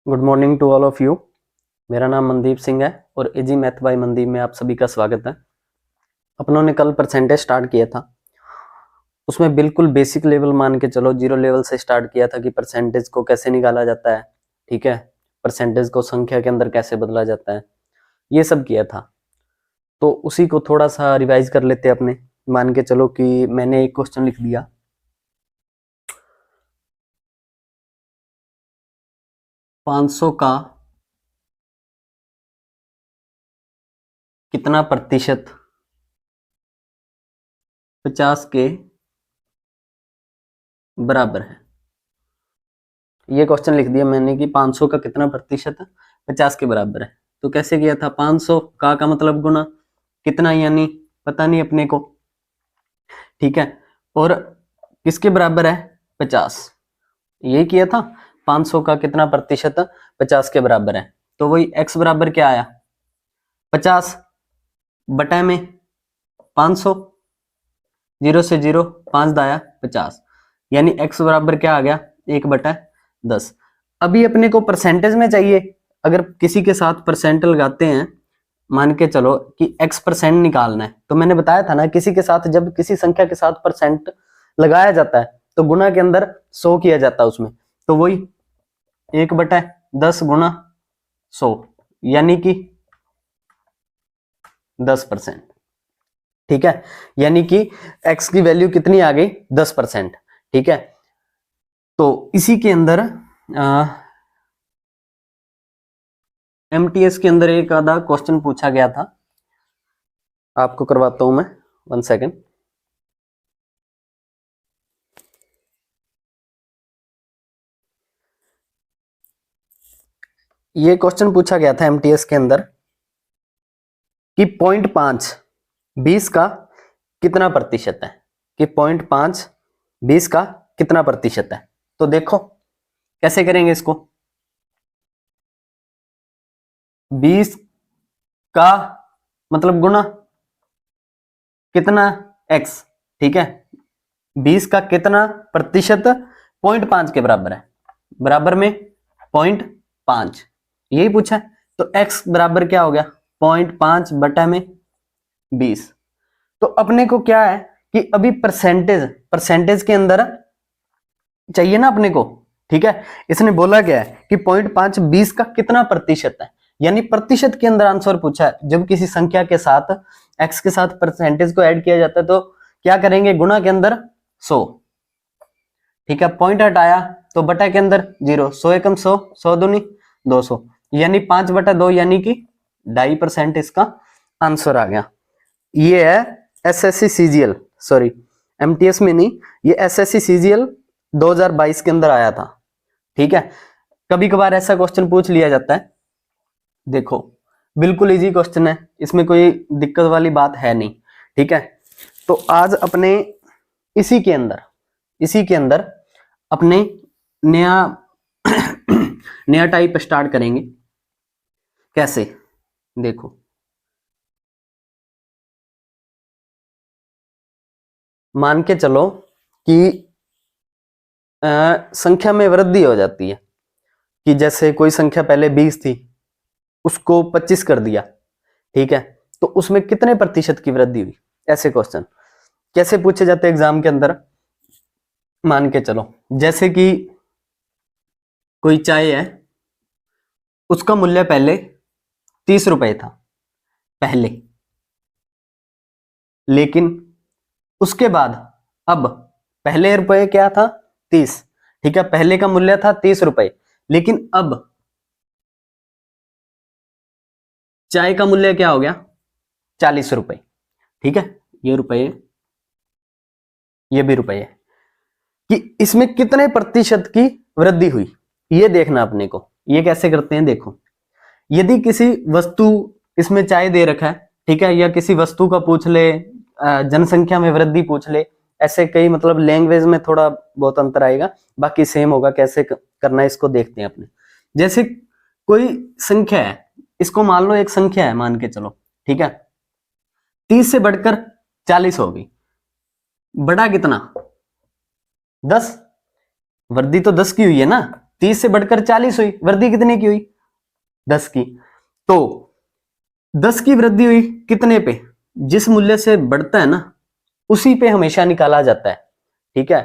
Good morning to all of you. मेरा नाम मनदीप सिंह है और इजी मैथ बाय मनदीप में आप सभी का स्वागत है। अपनों ने कल परसेंटेज स्टार्ट किया था, उसमें बिल्कुल बेसिक लेवल मान के चलो, जीरो लेवल से स्टार्ट किया था कि परसेंटेज को कैसे निकाला जाता है, ठीक है, परसेंटेज को संख्या के अंदर कैसे बदला जाता है, ये सब किया था। तो उसी को थोड़ा सा रिवाइज कर लेते हैं अपने। मान के चलो कि मैंने एक क्वेश्चन लिख दिया, 500 का कितना प्रतिशत 50 के बराबर है। ये क्वेश्चन लिख दिया मैंने कि 500 का कितना प्रतिशत 50 के बराबर है। तो कैसे किया था, 500 का मतलब गुना कितना, यानी पता नहीं अपने को, ठीक है, और किसके बराबर है 50, यही किया था। 500 का कितना प्रतिशत 50 के बराबर है, तो वही x बराबर क्या आया 50 बटा में 500, 0 से 0 5 दाया 50, यानी x बराबर क्या आ गया 1/10। अभी अपने को परसेंटेज में चाहिए। अगर किसी के साथ परसेंट लगाते हैं, मान के चलो कि x% निकालना है, तो मैंने बताया था ना, किसी के साथ जब किसी संख्या के साथ परसेंट लगाया जाता है तो गुना के अंदर 100 किया जाता है उसमें, तो वही 1/10 गुना 100 यानी कि 10%, ठीक है, यानी कि x की वैल्यू कितनी आ गई 10%, ठीक है। तो इसी के अंदर एमटीएस के अंदर एक आधा क्वेश्चन पूछा गया था, आपको करवाता हूं मैं, 1 सेकेंड। ये क्वेश्चन पूछा गया था एमटीएस के अंदर कि 0.5 20 का कितना प्रतिशत है, कि 0.5 20 का कितना प्रतिशत है। तो देखो कैसे करेंगे इसको, 20 का मतलब गुना कितना x, ठीक है, 20 का कितना प्रतिशत 0.5 के बराबर है, बराबर में 0.5, यही पूछा है। तो x बराबर क्या हो गया 0.5 बटा में 20। तो अपने को क्या है कि अभी परसेंटेज के अंदर चाहिए ना अपने को, ठीक है। इसने बोला क्या है कि 0.5 20 का कितना प्रतिशत है, यानी प्रतिशत के अंदर आंसर पूछा है। जब किसी संख्या के साथ x के साथ परसेंटेज को ऐड किया जाता है तो क्या करेंगे, गुना के अंदर 100, ठीक है, पॉइंट हटाया तो बटा के अंदर 0, 100 एकम 100, 100 दूनी 200, यानी 5/2, यानी कि 2.5% इसका आंसर आ गया। ये है एसएससी सीजीएल, सॉरी एमटीएस में नहीं, ये एसएससी सीजीएल 2022 के अंदर आया था, ठीक है। कभी कभार ऐसा क्वेश्चन पूछ लिया जाता है, देखो बिल्कुल इजी क्वेश्चन है, इसमें कोई दिक्कत वाली बात है नहीं, ठीक है। तो आज अपने इसी के अंदर अपने नया नया टाइप स्टार्ट करेंगे। कैसे, देखो मान के चलो कि संख्या में वृद्धि हो जाती है, कि जैसे कोई संख्या पहले 20 थी उसको 25 कर दिया, ठीक है, तो उसमें कितने प्रतिशत की वृद्धि हुई। ऐसे क्वेश्चन कैसे पूछे जाते हैं एग्जाम के अंदर, मान के चलो जैसे कि कोई चाय है, उसका मूल्य पहले 30 रुपए था पहले, लेकिन उसके बाद अब पहले रुपए क्या था 30, ठीक है, पहले का मूल्य था 30 रुपए, लेकिन अब चाय का मूल्य क्या हो गया 40 रुपए, ठीक है, ये रुपए ये भी रुपए है, कि इसमें कितने प्रतिशत की वृद्धि हुई, ये देखना अपने को। ये कैसे करते हैं, देखो यदि किसी वस्तु, इसमें चाय दे रखा है, ठीक है, या किसी वस्तु का पूछ ले, जनसंख्या में वृद्धि पूछ ले, ऐसे कई मतलब लैंग्वेज में थोड़ा बहुत अंतर आएगा, बाकी सेम होगा। कैसे करना है इसको देखते हैं अपने। जैसे कोई संख्या है, इसको मान लो एक संख्या है मान के चलो, ठीक है, 30 से बढ़कर 40 होगी, बड़ा कितना 10, वृद्धि तो 10 की हुई है ना, 30 से बढ़कर 40 हुई, वृद्धि कितने की हुई? 10 की। तो 10 की वृद्धि हुई कितने पे? जिस मूल्य से बढ़ता है ना उसी पे हमेशा निकाला जाता है, ठीक है,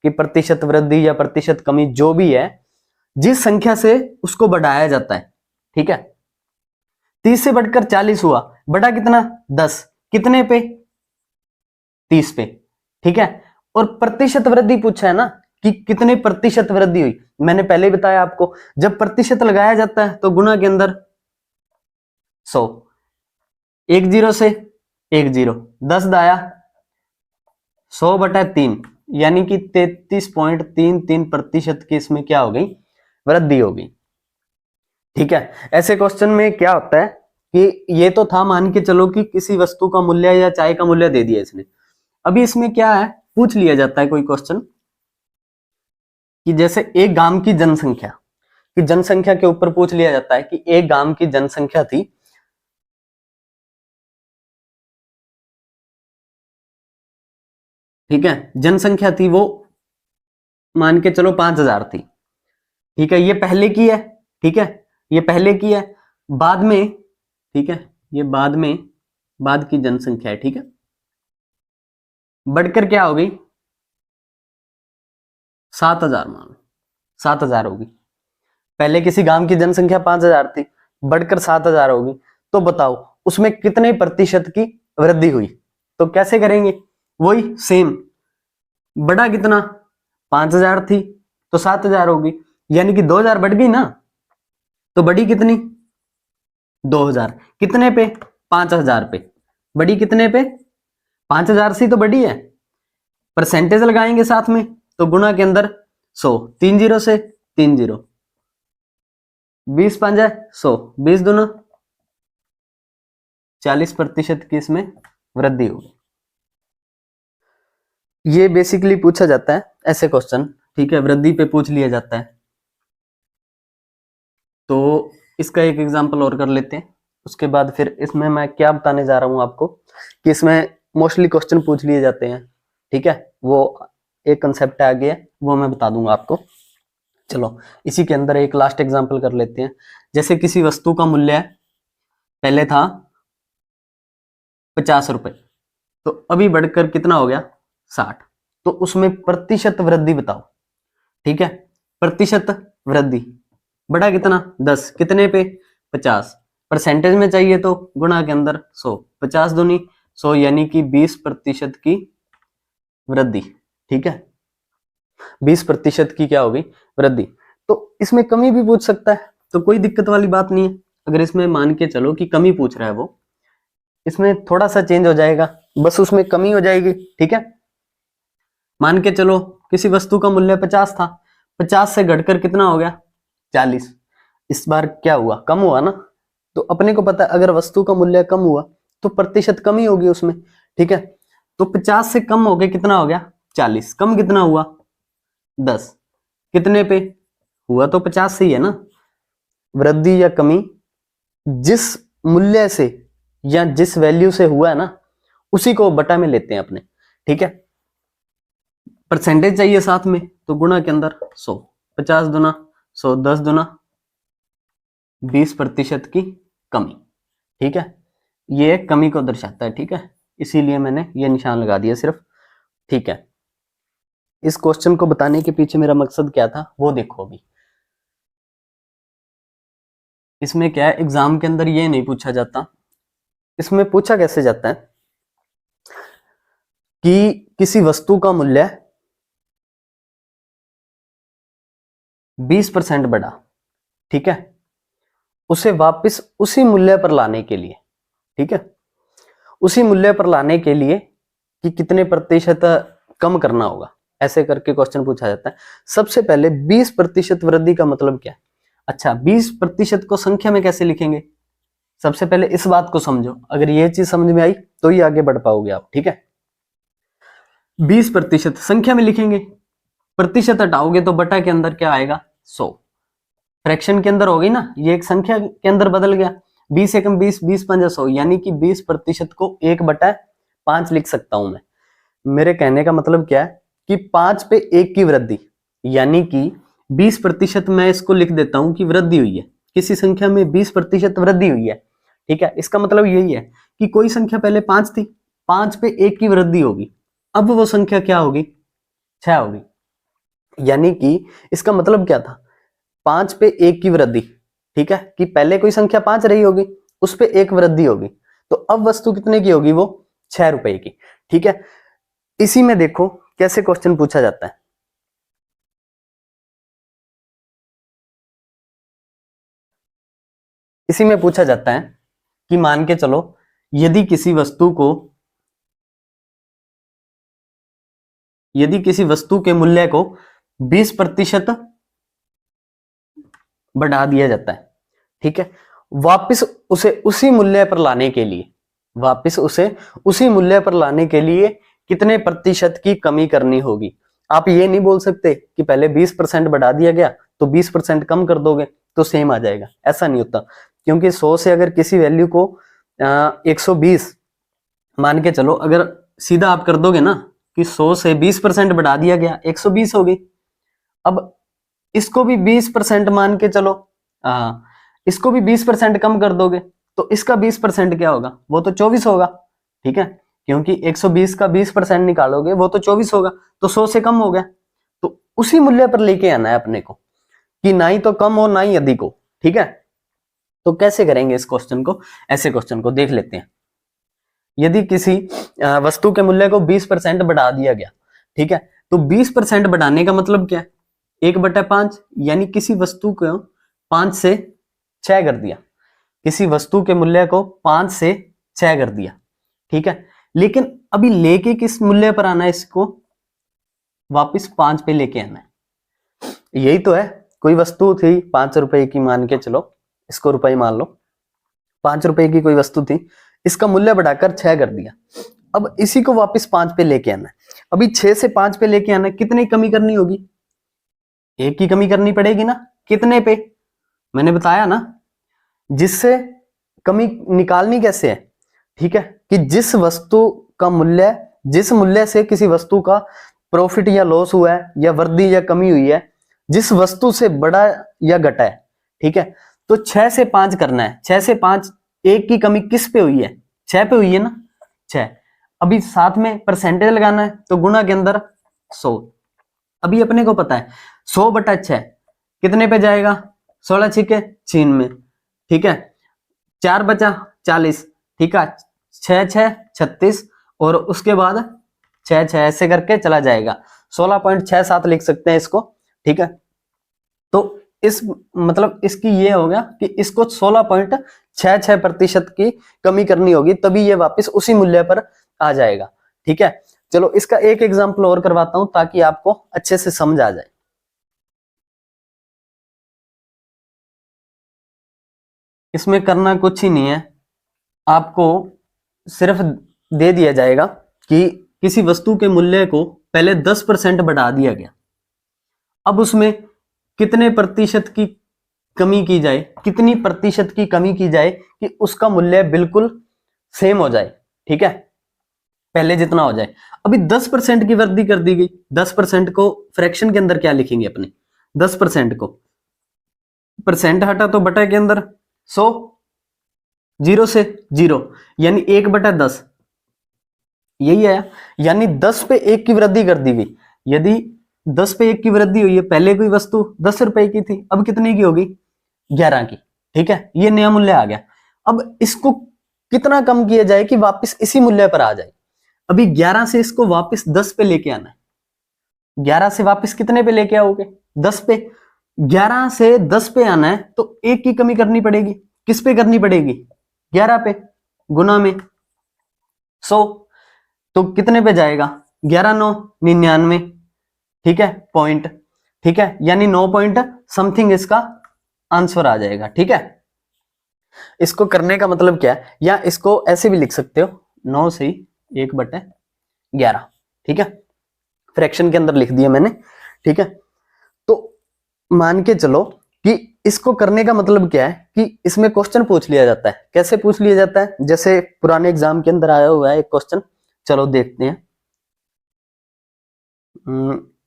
कि प्रतिशत वृद्धि या प्रतिशत कमी जो भी है, जिस संख्या से उसको बढ़ाया जाता है, ठीक है। 30 से बढ़कर 40 हुआ, बढ़ा कितना? 10, कितने पे? 30 पे, ठीक है। और प्रतिशत वृद्धि पूछा है ना कि कितने प्रतिशत वृद्धि हुई, मैंने पहले ही बताया आपको, जब प्रतिशत लगाया जाता है तो गुणा के अंदर 100, 1 0 से 1 0, 10 दाया 100/3, यानी कि 33.33% की इसमें क्या हो गई? वृद्धि हो गई, ठीक है। ऐसे क्वेश्चन में क्या होता है कि ये तो था, मान के चलो कि किसी वस्तु का मूल्य या चाय का मूल्य दे दिया इसने। अभी इसमें क्या है, पूछ लिया जाता है कोई क्वेश्चन कि जैसे एक गांव की जनसंख्या, कि जनसंख्या के ऊपर पूछ लिया जाता है कि एक गांव की जनसंख्या थी, ठीक है, जनसंख्या थी वो मान के चलो 5000 थी, ठीक है, ये पहले की है, ठीक है, ये पहले की है, बाद में, ठीक है, ये बाद में, बाद की जनसंख्या है, ठीक है, बढ़कर क्या हो गई? 7000, मान लो 7000 होगी। पहले किसी गांव की जनसंख्या 5000 थी, बढ़कर 7000 होगी, तो बताओ उसमें कितने प्रतिशत की वृद्धि हुई? तो कैसे करेंगे? वही सेम, बढ़ा कितना? 5000 थी तो 7000 होगी, यानी कि 2000 बढ़ गई ना, तो बढ़ी कितनी? 2000, कितने पे? 5000 पे, बढ़ी कितने पे? 5000 से तो बढ़ी है, परसेंटेज लगाएंगे साथ में, तो गुणा के अंदर 100, 3 0 से 3 0, 20 5 100, 20 दूना 40% की इसमें वृद्धि होगी। ये बेसिकली पूछा जाता है ऐसे क्वेश्चन, ठीक है, वृद्धि पे पूछ लिया जाता है। तो इसका एक एग्जांपल और कर लेते हैं, उसके बाद फिर इसमें मैं क्या बताने जा रहा हूं आपको कि इसमें मोस्टली क्वेश्चन पूछ लिए जाते हैं, ठीक है, वो एक कंसेप्ट आ गया, वो मैं बता दूंगा आपको। चलो इसी के अंदर एक लास्ट एग्जांपल कर लेते हैं। जैसे किसी वस्तु का मूल्य पहले था 50 रुपए, तो अभी बढ़कर कितना हो गया? 60, तो उसमें प्रतिशत वृद्धि बताओ, ठीक है, प्रतिशत वृद्धि, बढ़ा कितना? 10, कितने पे? 50, परसेंटेज में चाहिए तो गुणा के अंदर 100, 50 दूनी 100, यानी कि 20% की वृद्धि, ठीक है, 20% की क्या होगी? वृद्धि। तो इसमें कमी भी पूछ सकता है, तो कोई दिक्कत वाली बात नहीं है। अगर इसमें मान के चलो कि कमी पूछ रहा है वो, इसमें थोड़ा सा चेंज हो जाएगा, बस उसमें कमी हो जाएगी, ठीक है। मान के चलो किसी वस्तु का मूल्य 50 था, 50 से घटकर कितना हो गया? 40, इस बार क्या हुआ? कम हुआ ना, तो अपने को पता है अगर वस्तु का मूल्य कम हुआ तो प्रतिशत कमी होगी उसमें, ठीक है। तो 50 से कम हो गया, कितना हो गया? 40, कम कितना हुआ? 10, कितने पे? हुआ तो 50 से ही है ना। वृद्धि या कमी जिस मूल्य से या जिस वैल्यू से हुआ है ना, उसी को बटा में लेते हैं अपने, ठीक है। परसेंटेज चाहिए साथ में, तो गुणा के अंदर 100, 50 दुना 100, 10 दुना 20% की कमी, ठीक है, ये कमी को दर्शाता है, ठीक है, इसीलिए मैंने ये निशान लगा दिया सिर्फ, ठीक है। इस क्वेश्चन को बताने के पीछे मेरा मकसद क्या था वो देखो। अभी इसमें क्या है, एग्जाम के अंदर ये नहीं पूछा जाता, इसमें पूछा कैसे जाता है कि किसी वस्तु का मूल्य 20% बढ़ा, ठीक है, उसे वापस उसी मूल्य पर लाने के लिए, ठीक है, उसी मूल्य पर लाने के लिए कि कितने प्रतिशत कम करना होगा, ऐसे करके क्वेश्चन पूछा जाता है। सबसे पहले 20% वृद्धि का मतलब क्या है? अच्छा, 20% को संख्या में कैसे लिखेंगे? सबसे पहले इस बात को समझो, अगर ये चीज समझ में आई तो ही आगे बढ़ पाओगे आप, ठीक है। 20% संख्या में लिखेंगे, प्रतिशत हटाओगे तो बटा के अंदर क्या आएगा? 100, फ्रैक्शन के अंदर हो गई ना, ये एक संख्या के अंदर बदल गया, 20 एकम 20, 20 पंजा 100, यानी कि 20% को 1/5 लिख सकता हूं मैं। मेरे कहने का मतलब क्या है कि 5 पे 1 की वृद्धि, यानी कि 20% मैं इसको लिख देता हूं कि वृद्धि हुई है, किसी संख्या में 20% वृद्धि हुई है, ठीक है। इसका मतलब यही है कि कोई संख्या पहले 5 थी, 5 पे 1 की वृद्धि होगी, अब वो संख्या क्या होगी, 6 होगी। यानी कि इसका मतलब क्या था, 5 पे 1 की वृद्धि, ठीक है, कि पहले कोई संख्या 5 रही होगी, उस पे 1 वृद्धि होगी, तो अब वस्तु कितने की होगी, वो 6 रुपए की, ठीक है। इसी में देखो कैसे क्वेश्चन पूछा जाता है। इसी में पूछा जाता है कि मान के चलो यदि किसी वस्तु के मूल्य को 20% बढ़ा दिया जाता है, ठीक है, वापस उसे उसी मूल्य पर लाने के लिए कितने प्रतिशत की कमी करनी होगी। आप ये नहीं बोल सकते कि पहले 20% बढ़ा दिया गया तो 20% कम कर दोगे तो सेम आ जाएगा, ऐसा नहीं होता। क्योंकि 100 से अगर किसी वैल्यू को 120 मान के चलो, अगर सीधा आप कर दोगे ना कि 100 से 20% बढ़ा दिया गया, 120 हो गई। अब इसको भी 20% मान के चलो, इसको भी 20% कम कर दोगे तो इसका 20% क्या होगा, वो तो 24 होगा, ठीक है, क्योंकि 120 का 20% निकालोगे वो तो 24 होगा, तो 100 से कम हो गया। तो उसी मूल्य पर लेके आना है अपने को कि ना ही तो कम हो ना ही अधिक हो, ठीक है। तो कैसे करेंगे इस क्वेश्चन को, ऐसे क्वेश्चन को देख लेते हैं। यदि किसी वस्तु के मूल्य को 20% बढ़ा दिया गया, ठीक है, तो 20% बढ़ाने का मतलब क्या है, 1/5, यानी किसी वस्तु को 5 से 6 कर दिया, किसी वस्तु के मूल्य को 5 से 6 कर दिया, ठीक है। लेकिन अभी लेके किस मूल्य पर आना है, इसको वापस 5 पे लेके आना है। यही तो है, कोई वस्तु थी 5 रुपए की, मान के चलो इसको रुपए मान लो, 5 रुपए की कोई वस्तु थी, इसका मूल्य बढ़ाकर 6 कर दिया, अब इसी को वापस 5 पे लेके आना है। अभी 6 से 5 पे लेके आना है, कितनी कमी करनी होगी, 1 की कमी करनी पड़ेगी ना, कितने पे, मैंने बताया ना, जिससे कमी निकालनी कैसे है, ठीक है, कि जिस मूल्य से किसी वस्तु का प्रॉफिट या लॉस हुआ है या वृद्धि या कमी हुई है, जिस वस्तु से बड़ा या घटा है, ठीक है। तो 6 से 5 करना है, 6 से 5, 1 की कमी किस पे हुई है, 6 पे हुई है ना, 6। अभी साथ में परसेंटेज लगाना है तो गुणा के अंदर 100। अभी अपने को पता है 100/6 कितने पे जाएगा, 16 छिके 96, ठीक है, 4 बचा 40, ठीक है, 6 6 36 और उसके बाद 6 6 ऐसे करके चला जाएगा, 16.67 लिख सकते हैं इसको, ठीक है। तो इस मतलब इसकी ये हो गया कि इसको 16.66% की कमी करनी होगी, तभी ये वापस उसी मूल्य पर आ जाएगा, ठीक है। चलो इसका एक एग्जांपल और करवाता हूं ताकि आपको अच्छे से समझ आ जाए। इसमें करना कुछ ही नहीं है, आपको सिर्फ दे दिया जाएगा कि किसी वस्तु के मूल्य को पहले 10% बढ़ा दिया गया, अब उसमें कितने प्रतिशत की कमी की जाए, कितनी प्रतिशत की कमी की जाए कि उसका मूल्य बिल्कुल सेम हो जाए, ठीक है, पहले जितना हो जाए। अभी 10% की वृद्धि कर दी गई, 10% को फ्रैक्शन के अंदर क्या लिखेंगे अपने, 10% को परसेंट हटा तो बटा के अंदर 100, 0 से 0, यानी 1/10, यही है, यानी 10 पे 1 की वृद्धि कर दी गई। यदि 10 पे 1 की वृद्धि हुई है, पहले कोई वस्तु 10 रुपए की थी, अब कितने की होगी, 11 की, ठीक है, ये नया मूल्य आ गया। अब इसको कितना कम किया जाए कि वापस इसी मूल्य पर आ जाए। अभी 11 से इसको वापस 10 पे लेके आना है, 11 से वापस कितने पे लेके आओगे, 10 पे, 11 से 10 पे आना है तो 1 की कमी करनी पड़ेगी, किस पे करनी पड़ेगी, 11 पे, गुना में 100, तो कितने पे जाएगा, 11 9 99, ठीक है, पॉइंट, ठीक है, यानी 9 पॉइंट समथिंग इसका आंसर आ जाएगा, ठीक है। इसको करने का मतलब क्या है, या इसको ऐसे भी लिख सकते हो, 9 से 1/11, ठीक है, फ्रैक्शन के अंदर लिख दिया मैंने, ठीक है। तो मान के चलो कि इसको करने का मतलब क्या है कि इसमें क्वेश्चन पूछ लिया जाता है, कैसे पूछ लिया जाता है, जैसे पुराने एग्जाम के अंदर आया हुआ है एक क्वेश्चन, चलो देखते हैं।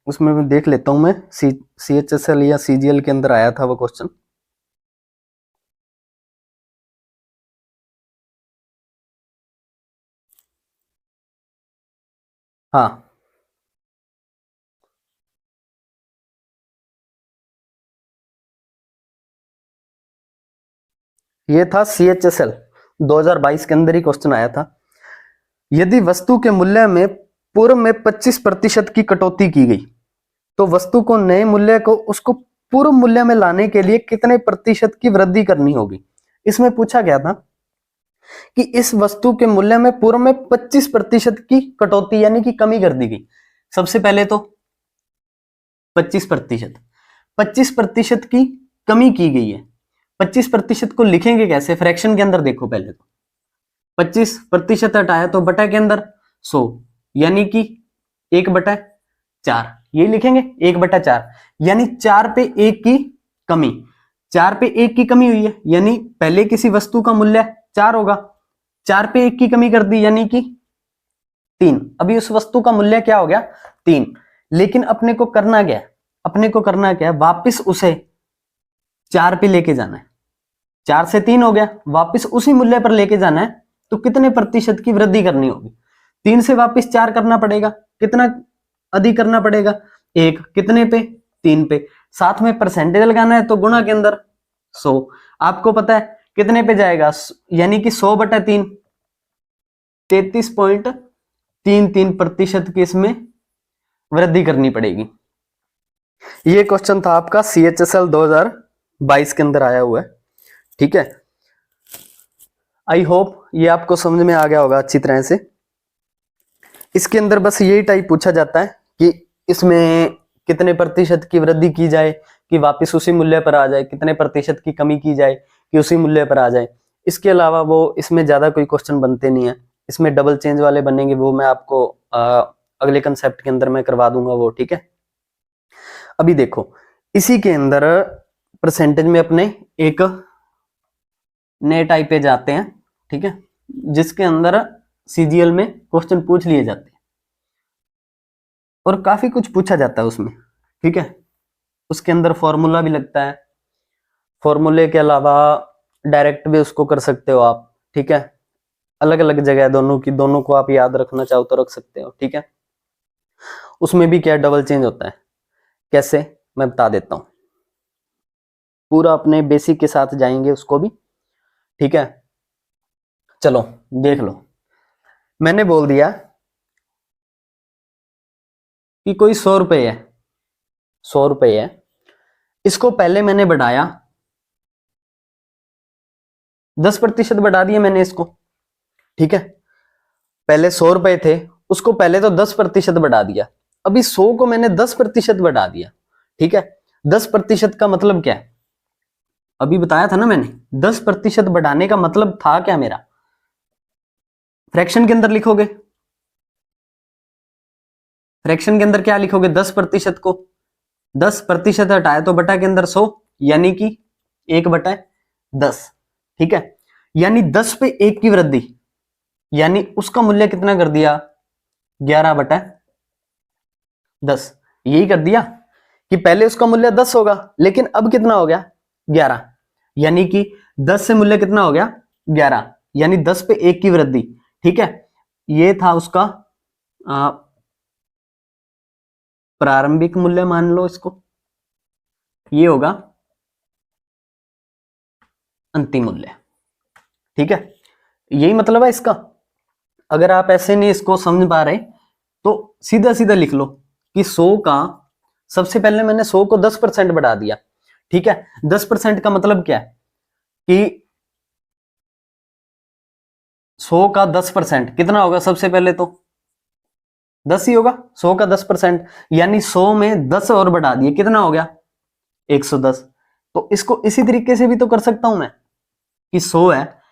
उसमें मैं देख लेता हूं, मैं CHSL या CGL के अंदर आया था वो क्वेश्चन। हाँ, ये था CHSL 2022 के अंदर ही क्वेश्चन आया था। यदि वस्तु के मूल्य में पूर्व में 25% की कटौती की गई तो वस्तु को नए मूल्य को उसको पूर्व मूल्य में लाने के लिए कितने प्रतिशत की वृद्धि करनी होगी। इसमें पूछा गया था कि इस वस्तु के मूल्य में पूर्व में 25% की कटौती यानी कि कमी कर दी गई। सबसे पहले तो 25%, 25% की कमी की गई है। 25% को लिखेंगे कैसे, फ्रैक्शन के अंदर देखो पहले तो 25% हटाया तो बटा के अंदर 100 यानी कि 1/4 ये लिखेंगे 1/4 यानी 4 पे 1 की कमी, 4 पे 1 की कमी हुई है यानी पहले किसी वस्तु का मूल्य 4 होगा, 4 पे 1 की कमी कर दी यानी कि 3। अभी उस वस्तु का मूल्य क्या हो गया 3, लेकिन अपने को करना क्या है, अपने को करना क्या है, वापिस उसे 4 पे लेके जाना है। 4 से 3 हो गया, वापिस उसी मूल्य पर लेके जाना है तो कितने प्रतिशत की वृद्धि करनी होगी। 3 से वापिस 4 करना पड़ेगा, कितना अधिक करना पड़ेगा, 1 कितने पे 3 पे, साथ में परसेंटेज लगाना है तो गुणा के अंदर 100। आपको पता है कितने पे जाएगा, यानी कि 100/3 33.33% की इसमें वृद्धि करनी पड़ेगी। ये क्वेश्चन था आपका CHSL 2022 के अंदर आया हुआ है। ठीक है, आई होप ये आपको समझ में आ गया होगा अच्छी तरह से। इसके अंदर बस यही टाइप पूछा जाता है कि इसमें कितने प्रतिशत की वृद्धि की जाए कि वापस उसी मूल्य पर आ जाए, कितने प्रतिशत की कमी की जाए कि उसी मूल्य पर आ जाए। इसके अलावा वो इसमें ज्यादा कोई क्वेश्चन बनते नहीं है। इसमें डबल चेंज वाले बनेंगे, वो मैं आपको अगले कंसेप्ट के अंदर मैं करवा दूंगा वो। ठीक है, अभी देखो इसी के अंदर परसेंटेज में अपने एक नए टाइप पे जाते हैं। ठीक है, जिसके अंदर CGL में क्वेश्चन पूछ लिए जाते हैं और काफी कुछ पूछा जाता है उसमें। ठीक है, उसके अंदर फॉर्मूला भी लगता है, फॉर्मूले के अलावा डायरेक्ट भी उसको कर सकते हो आप। ठीक है, अलग अलग जगह दोनों की, दोनों को आप याद रखना चाहो तो रख सकते हो। ठीक है, उसमें भी क्या डबल चेंज होता है, कैसे मैं बता देता हूं, पूरा अपने बेसिक के साथ जाएंगे उसको भी। ठीक है, चलो देख लो, मैंने बोल दिया कि कोई 100 रुपए है, 100 रुपए है, इसको पहले मैंने बढ़ाया 10% बढ़ा दिया मैंने इसको। ठीक है, पहले 100 रुपए थे, उसको पहले तो 10% बढ़ा दिया, अभी 100 को मैंने 10% बढ़ा दिया। ठीक है, 10% का मतलब क्या है, अभी बताया था ना मैंने, 10% बढ़ाने का मतलब था क्या मेरा, फ्रैक्शन के अंदर लिखोगे, फ्रैक्शन के अंदर क्या लिखोगे, 10% को 10% हटाया तो बटा के अंदर 100 यानी कि 1/10। ठीक है, यानी 10 पे 1 की वृद्धि, यानी उसका मूल्य कितना कर दिया 11/10। यही कर दिया कि पहले उसका मूल्य 10 होगा लेकिन अब कितना हो गया 11, यानी कि 10 से मूल्य कितना हो गया 11, यानी 10 पे 1 की वृद्धि। ठीक है, ये था उसका प्रारंभिक मूल्य, मान लो इसको, ये होगा अंतिम मूल्य। ठीक है, यही मतलब है इसका। अगर आप ऐसे नहीं इसको समझ पा रहे तो सीधा सीधा लिख लो कि 100 का, सबसे पहले मैंने 100 को 10% बढ़ा दिया। ठीक है, 10% का मतलब क्या है कि 100 का 10% कितना होगा, सबसे पहले तो 10 ही होगा, 100 का 10% यानी 100 में 10 और बढ़ा दिए, कितना हो गया 110। तो इसको इसी तरीके से भी तो कर सकता हूं मैं कि 100 है,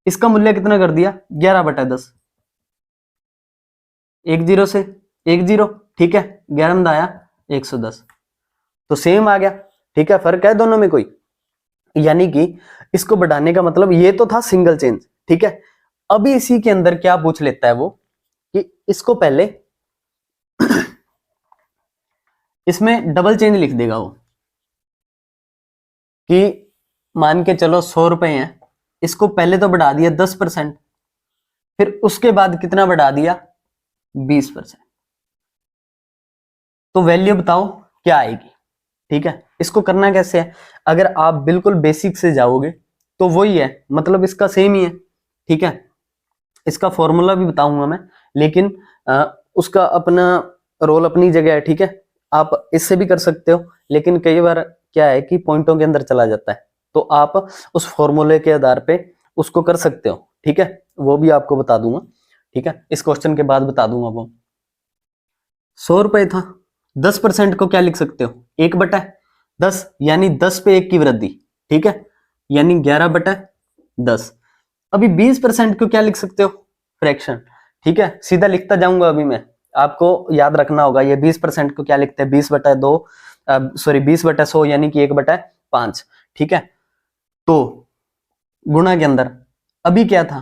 इसका मूल्य कितना कर दिया 11/10, 10 से 10। ठीक है, 11 में आया 110, तो सेम आ गया। ठीक है, फर्क है दोनों में कोई, यानी कि इसको बढ़ाने का मतलब ये तो था सिंगल चेंज। ठीक है, अभी इसी के अंदर क्या पूछ लेता है वो कि इसको पहले इसमें डबल चेंज लिख देगा वो कि मान के चलो 100 रुपए हैं, इसको पहले तो बढ़ा दिया 10%, फिर उसके बाद कितना बढ़ा दिया 20%। तो वैल्यू बताओ क्या आएगी। ठीक है, इसको करना कैसे है, अगर आप बिल्कुल बेसिक से जाओगे तो वही है, मतलब इसका सेम ही है। ठीक है, इसका फॉर्मूला भी बताऊंगा मैं, लेकिन उसका अपना रोल अपनी जगह है। ठीक है, आप इससे भी कर सकते हो, लेकिन कई बार क्या है कि पॉइंटों के अंदर चला जाता है, तो आप उस फॉर्मूले के आधार पे उसको कर सकते हो। ठीक है, वो भी आपको बता दूंगा। ठीक है, इस क्वेश्चन के बाद बता दूंगा वो। 100 रुपए था, 10% को क्या लिख सकते हो, 1/10, यानी 10 पे 1 की वृद्धि। ठीक है, यानी 11/10। अभी 20% को क्या लिख सकते हो, फ्रैक्शन। ठीक है, सीधा लिखता जाऊंगा अभी मैं, आपको याद रखना होगा ये 20% को क्या लिखते हैं, 20/2, सॉरी 20/100, यानी कि 1/5। ठीक है, तो गुणा के अंदर अभी क्या था,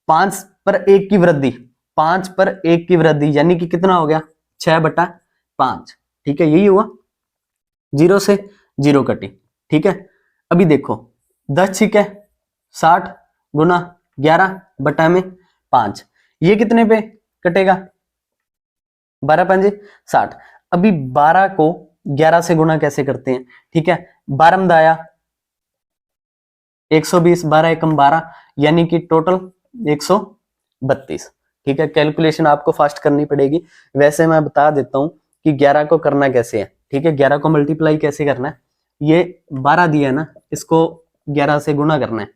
5 पर 1 की वृद्धि, 5 पर 1 की वृद्धि यानी कि कितना हो गया, 6/5। ठीक है, यही हुआ, 0 से 0 कटी। ठीक है, अभी देखो 10 छिक है 60 गुना 11/5, ये कितने पे कटेगा, 12×5 60। अभी 12 को 11 से गुना कैसे करते हैं। ठीक है, 12 दाया 120, 12 एकम 12, यानी कि टोटल 132। ठीक है, कैलकुलेशन आपको फास्ट करनी पड़ेगी, वैसे मैं बता देता हूं कि 11 को करना कैसे है। ठीक है, 11 को मल्टीप्लाई कैसे करना है, ये 12 दिया है ना, इसको 11 से गुना करना है।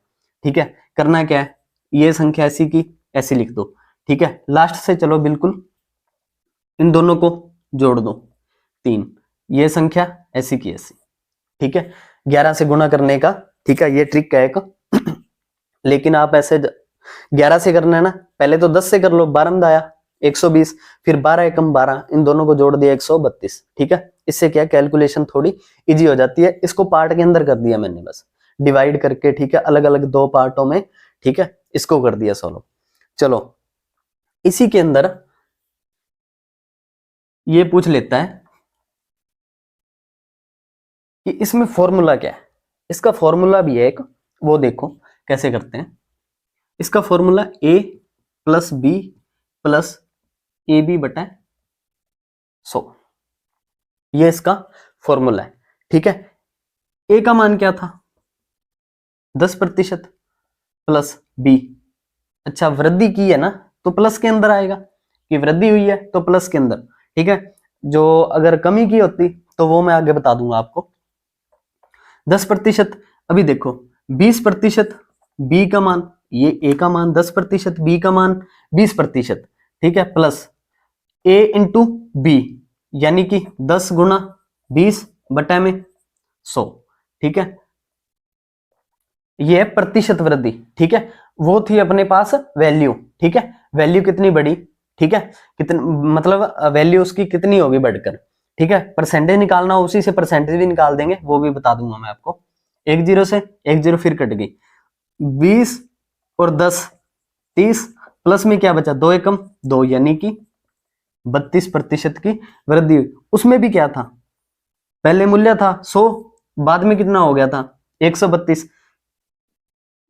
ठीक है, करना क्या है, ये संख्या ऐसी की ऐसी लिख दो। ठीक है, लास्ट से चलो बिल्कुल इन दोनों को जोड़ दो, 3, ये संख्या ऐसी की ऐसी। ठीक है, 11 से गुणा करने का, ठीक है, ये ट्रिक है एक। लेकिन आप ऐसे 11 से करना है ना, पहले तो 10 से कर लो, 12 में आया 120, फिर 12 एकम 12, इन दोनों को जोड़ दिया 132। ठीक है, इससे क्या कैलकुलेशन थोड़ी इजी हो जाती है। इसको पार्ट के अंदर कर दिया मैंने, बस डिवाइड करके। ठीक है, अलग अलग 2 पार्टों में। ठीक है, इसको कर दिया सोल्व। चलो, इसी के अंदर ये पूछ लेता है कि इसमें फॉर्मूला क्या है। इसका फॉर्मूला भी है एक, वो देखो कैसे करते हैं। इसका फॉर्मूला a+b+ab/100, ये इसका फॉर्मूला है। ठीक है, ए का मान क्या था, 10% प्लस बी, अच्छा वृद्धि की है ना तो प्लस के अंदर आएगा, कि वृद्धि हुई है तो प्लस के अंदर। ठीक है, जो अगर कमी की होती तो वो मैं आगे बता दूंगा आपको। 10%, अभी देखो 20% बी का मान, ये ए का मान 10%, बी का मान 20%। ठीक है, प्लस ए इंटू बी, यानी कि 10 गुना 20/100। ठीक है, ये है प्रतिशत वृद्धि। ठीक है, वो थी अपने पास वैल्यू। ठीक है, वैल्यू कितनी बढ़ी, ठीक है, कितनी मतलब वैल्यू उसकी कितनी होगी बढ़कर। ठीक है, परसेंटेज निकालना हो, उसी से परसेंटेज भी निकाल देंगे, वो भी बता दूंगा मैं आपको। 1 0 से 1 0 फिर कट गई, 20 और 10 30, प्लस में क्या बचा, 2 एकम 2, यानी कि 32% की वृद्धि हुई। उसमें भी क्या था, पहले मूल्य था 100, बाद में कितना हो गया था 132,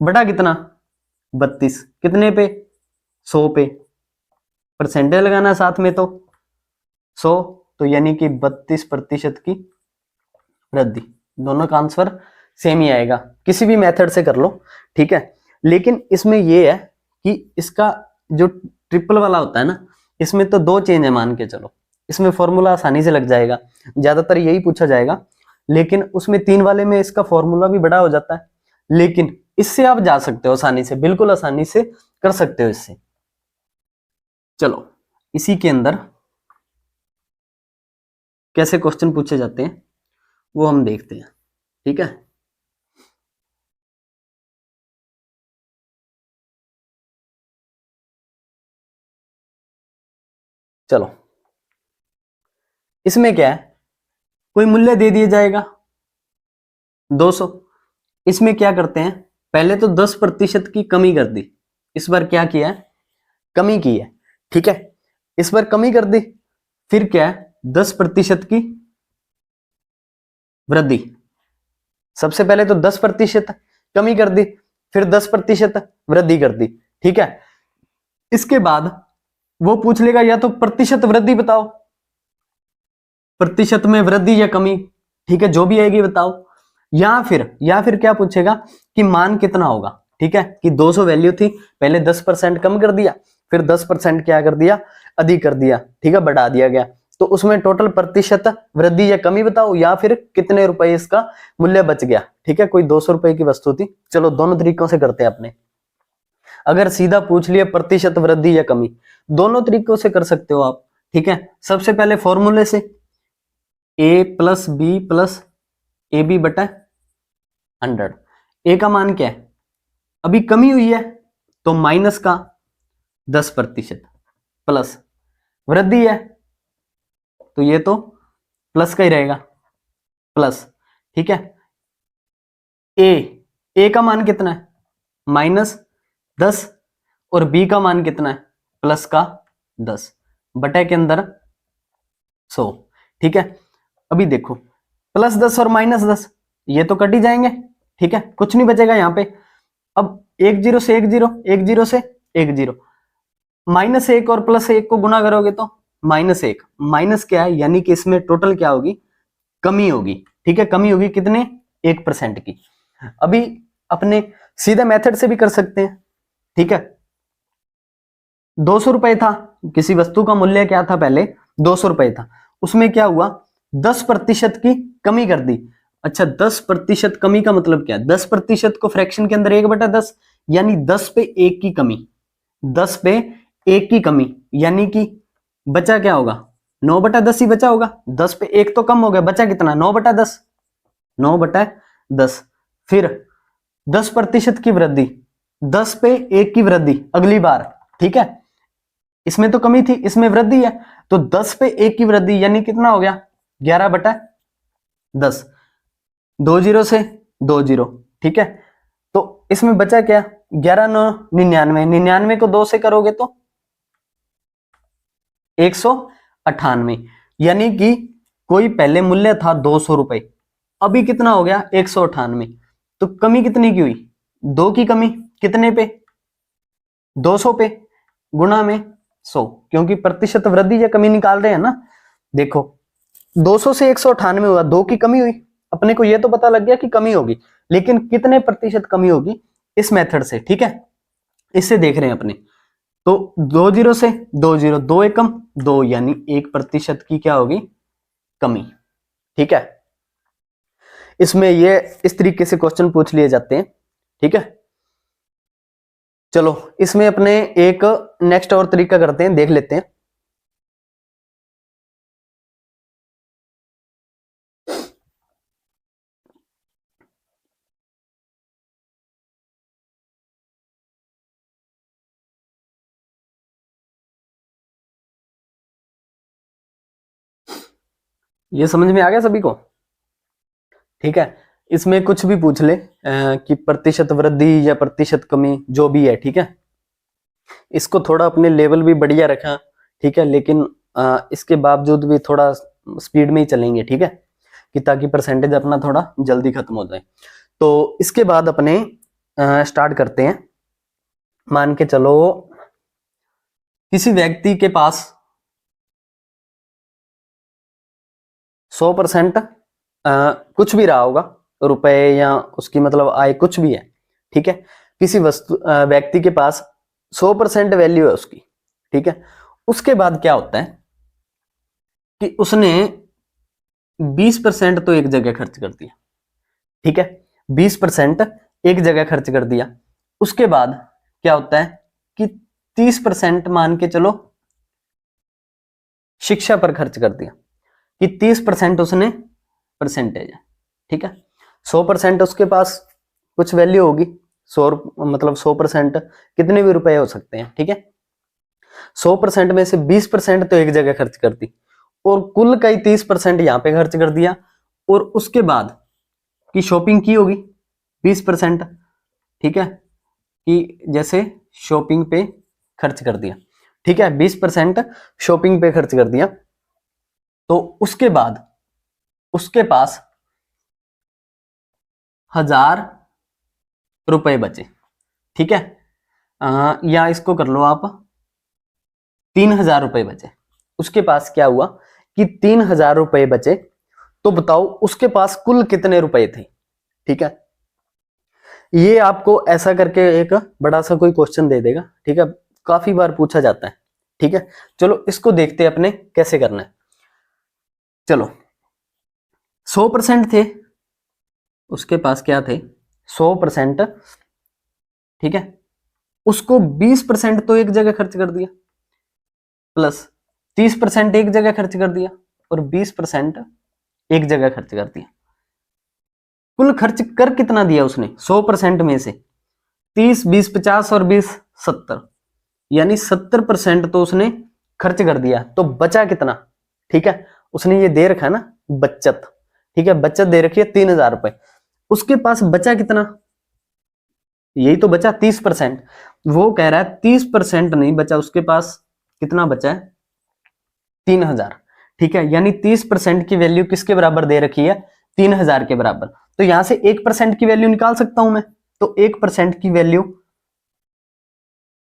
बड़ा कितना 32, कितने पे 100 पे, परसेंटेज लगाना साथ में तो 100, तो यानी कि 32% की वृद्धि। दोनों का आंसर सेम ही आएगा, किसी भी मेथड से कर लो। ठीक है, लेकिन इसमें यह है कि इसका जो ट्रिपल वाला होता है ना, इसमें तो 2 चेंज है मान के चलो, इसमें फॉर्मूला आसानी से लग जाएगा, ज्यादातर यही पूछा जाएगा। लेकिन उसमें 3 वाले में इसका फॉर्मूला भी बड़ा हो जाता है, लेकिन इससे आप जा सकते हो आसानी से, बिल्कुल आसानी से कर सकते हो इससे। चलो, इसी के अंदर कैसे क्वेश्चन पूछे जाते हैं वो हम देखते हैं। ठीक है, चलो, इसमें क्या है, कोई मूल्य दे दिया जाएगा 200, इसमें क्या करते हैं, पहले तो 10% की कमी कर दी, इस बार क्या किया है, कमी की है। ठीक है, इस बार कमी कर दी, फिर क्या है 10% की वृद्धि। सबसे पहले तो 10% कमी कर दी, फिर 10% वृद्धि कर दी, ठीक है। इसके बाद वो पूछ लेगा या तो प्रतिशत वृद्धि बताओ, प्रतिशत में वृद्धि या कमी, ठीक है, जो भी आएगी बताओ, या फिर क्या पूछेगा कि मान कितना होगा, ठीक है, कि 200 वैल्यू थी, पहले 10% कम कर दिया, फिर 10% क्या कर दिया, अधिक कर दिया, ठीक है, बढ़ा दिया गया, तो उसमें टोटल प्रतिशत वृद्धि या कमी बताओ, या फिर कितने रुपए इसका मूल्य बच गया, ठीक है। कोई 200 रुपए की वस्तु थी, चलो दोनों तरीकों से करते हैं अपने। अगर सीधा पूछ लिया प्रतिशत वृद्धि या कमी, दोनों तरीकों से कर सकते हो आप, ठीक है। सबसे पहले फॉर्मूले से a plus B plus A B बटा 100। ए का मान क्या है, अभी कमी हुई है तो माइनस का 10%, प्लस वृद्धि है तो ये तो प्लस का ही रहेगा, प्लस, ठीक है। ए का मान कितना है, -10, और बी का मान कितना है, प्लस का 10 बटे के अंदर 100, ठीक है। अभी देखो +10 और -10 ये तो कट ही जाएंगे, ठीक है, कुछ नहीं बचेगा यहां पे। अब 1 0 से 1 0, 1 0 से 1 0, -1 और +1 को गुणा करोगे तो -1, माइनस क्या है, यानी कि इसमें टोटल क्या होगी, कमी होगी, ठीक है। कमी होगी कितने, 1% की। अभी अपने सीधे मेथड से भी कर सकते हैं, ठीक है। 200 रुपए था, किसी वस्तु का मूल्य क्या था पहले, 200 रुपए था, उसमें क्या हुआ, 10% की कमी कर दी। अच्छा 10% कमी का मतलब क्या है, 10% को फ्रैक्शन के अंदर 1/10, यानी 10 पे 1 की कमी, 10 पे 1 की कमी, यानी कि बचा क्या होगा, 9/10 ही बचा होगा। 10 पे 1 तो कम हो गया, बचा कितना, 9/10, 9/10। फिर 10% की वृद्धि, 10 पे 1 की वृद्धि अगली बार, ठीक है। इसमें तो कमी थी, इसमें वृद्धि है, तो 10 पे 1 की वृद्धि यानी कितना हो गया, 11/10, 2 0 से 2 0, ठीक है। तो इसमें बचा क्या, 11 9 99, 99 को 2 से करोगे तो 198, यानी कि कोई पहले मूल्य था 200 रुपए, अभी कितना हो गया 198। तो कमी कितनी की हुई, 2 की कमी, कितने पे, 200 पे, गुणा में 100, क्योंकि प्रतिशत वृद्धि या कमी निकाल रहे हैं ना। देखो 200 से 198 हुआ, 2 की कमी हुई, अपने को यह तो पता लग गया कि कमी होगी, लेकिन कितने प्रतिशत कमी होगी, इस मेथड से, ठीक है, इससे देख रहे हैं अपने। तो 2 0 से 2 0, 2 एकम 2, यानी 1% की क्या होगी, कमी, ठीक है। इसमें ये इस तरीके से क्वेश्चन पूछ लिए जाते हैं, ठीक है। चलो इसमें अपने एक नेक्स्ट और तरीका करते हैं, देख लेते हैं। ये समझ में आ गया सभी को, ठीक है। इसमें कुछ भी पूछ ले कि प्रतिशत वृद्धि या प्रतिशत कमी जो भी है, ठीक है। इसको थोड़ा अपने लेवल भी बढ़िया रखा, ठीक है, लेकिन इसके बावजूद भी थोड़ा स्पीड में ही चलेंगे, ठीक है, कि ताकि परसेंटेज अपना थोड़ा जल्दी खत्म हो जाए। तो इसके बाद अपने स्टार्ट करते हैं। मान के चलो किसी व्यक्ति के पास 100% कुछ भी रहा होगा, रुपए या उसकी मतलब आय कुछ भी है, ठीक है। किसी वस्तु व्यक्ति के पास 100% वैल्यू है उसकी, ठीक है। उसके बाद क्या होता है कि उसने 20% तो एक जगह खर्च कर दिया, ठीक है, 20% एक जगह खर्च कर दिया। उसके बाद क्या होता है कि 30% मान के चलो शिक्षा पर खर्च कर दिया, कि 30% उसने परसेंटेज है, ठीक है। 100% उसके पास कुछ वैल्यू होगी, 100 मतलब 100% कितने भी रुपए हो सकते हैं, ठीक है। 100% में से 20% तो एक जगह खर्च कर दी, और कुल का ही 30% यहाँ पे खर्च कर दिया, और उसके बाद की शॉपिंग की होगी 20%, ठीक है, कि जैसे शॉपिंग पे खर्च कर दिया, ठीक है, 20% शॉपिंग पे खर्च कर दिया। तो उसके बाद उसके पास हजार रुपए बचे, ठीक है। या इसको कर लो आप, 3000 रुपए बचे। उसके पास क्या हुआ कि 3000 रुपए बचे, तो बताओ उसके पास कुल कितने रुपए थे, ठीक है। ये आपको ऐसा करके एक बड़ा सा कोई क्वेश्चन दे देगा, ठीक है, काफी बार पूछा जाता है, ठीक है। चलो इसको देखते हैं अपने कैसे करना है। चलो 100% थे, उसके पास क्या थे, 100%, ठीक है। उसको 20% तो एक जगह खर्च कर दिया, प्लस 30% एक जगह खर्च कर दिया, और 20% एक जगह खर्च कर दिया। कुल खर्च कर कितना दिया उसने 100% में से, 30, 20, 50 और 20, 70, यानी 70% तो उसने खर्च कर दिया। तो बचा कितना, ठीक है, उसने ये दे रखा है ना बचत, ठीक है, बचत दे रखी है 3000 रुपए। उसके पास बचा कितना, यही तो बचा 30%। वो कह रहा है 30% नहीं बचा, उसके पास कितना बचा है, 3000, ठीक है। यानी 30% की वैल्यू किसके बराबर दे रखी है, 3000 के बराबर। तो यहां से 1% की वैल्यू निकाल सकता हूं मैं, तो 1% की वैल्यू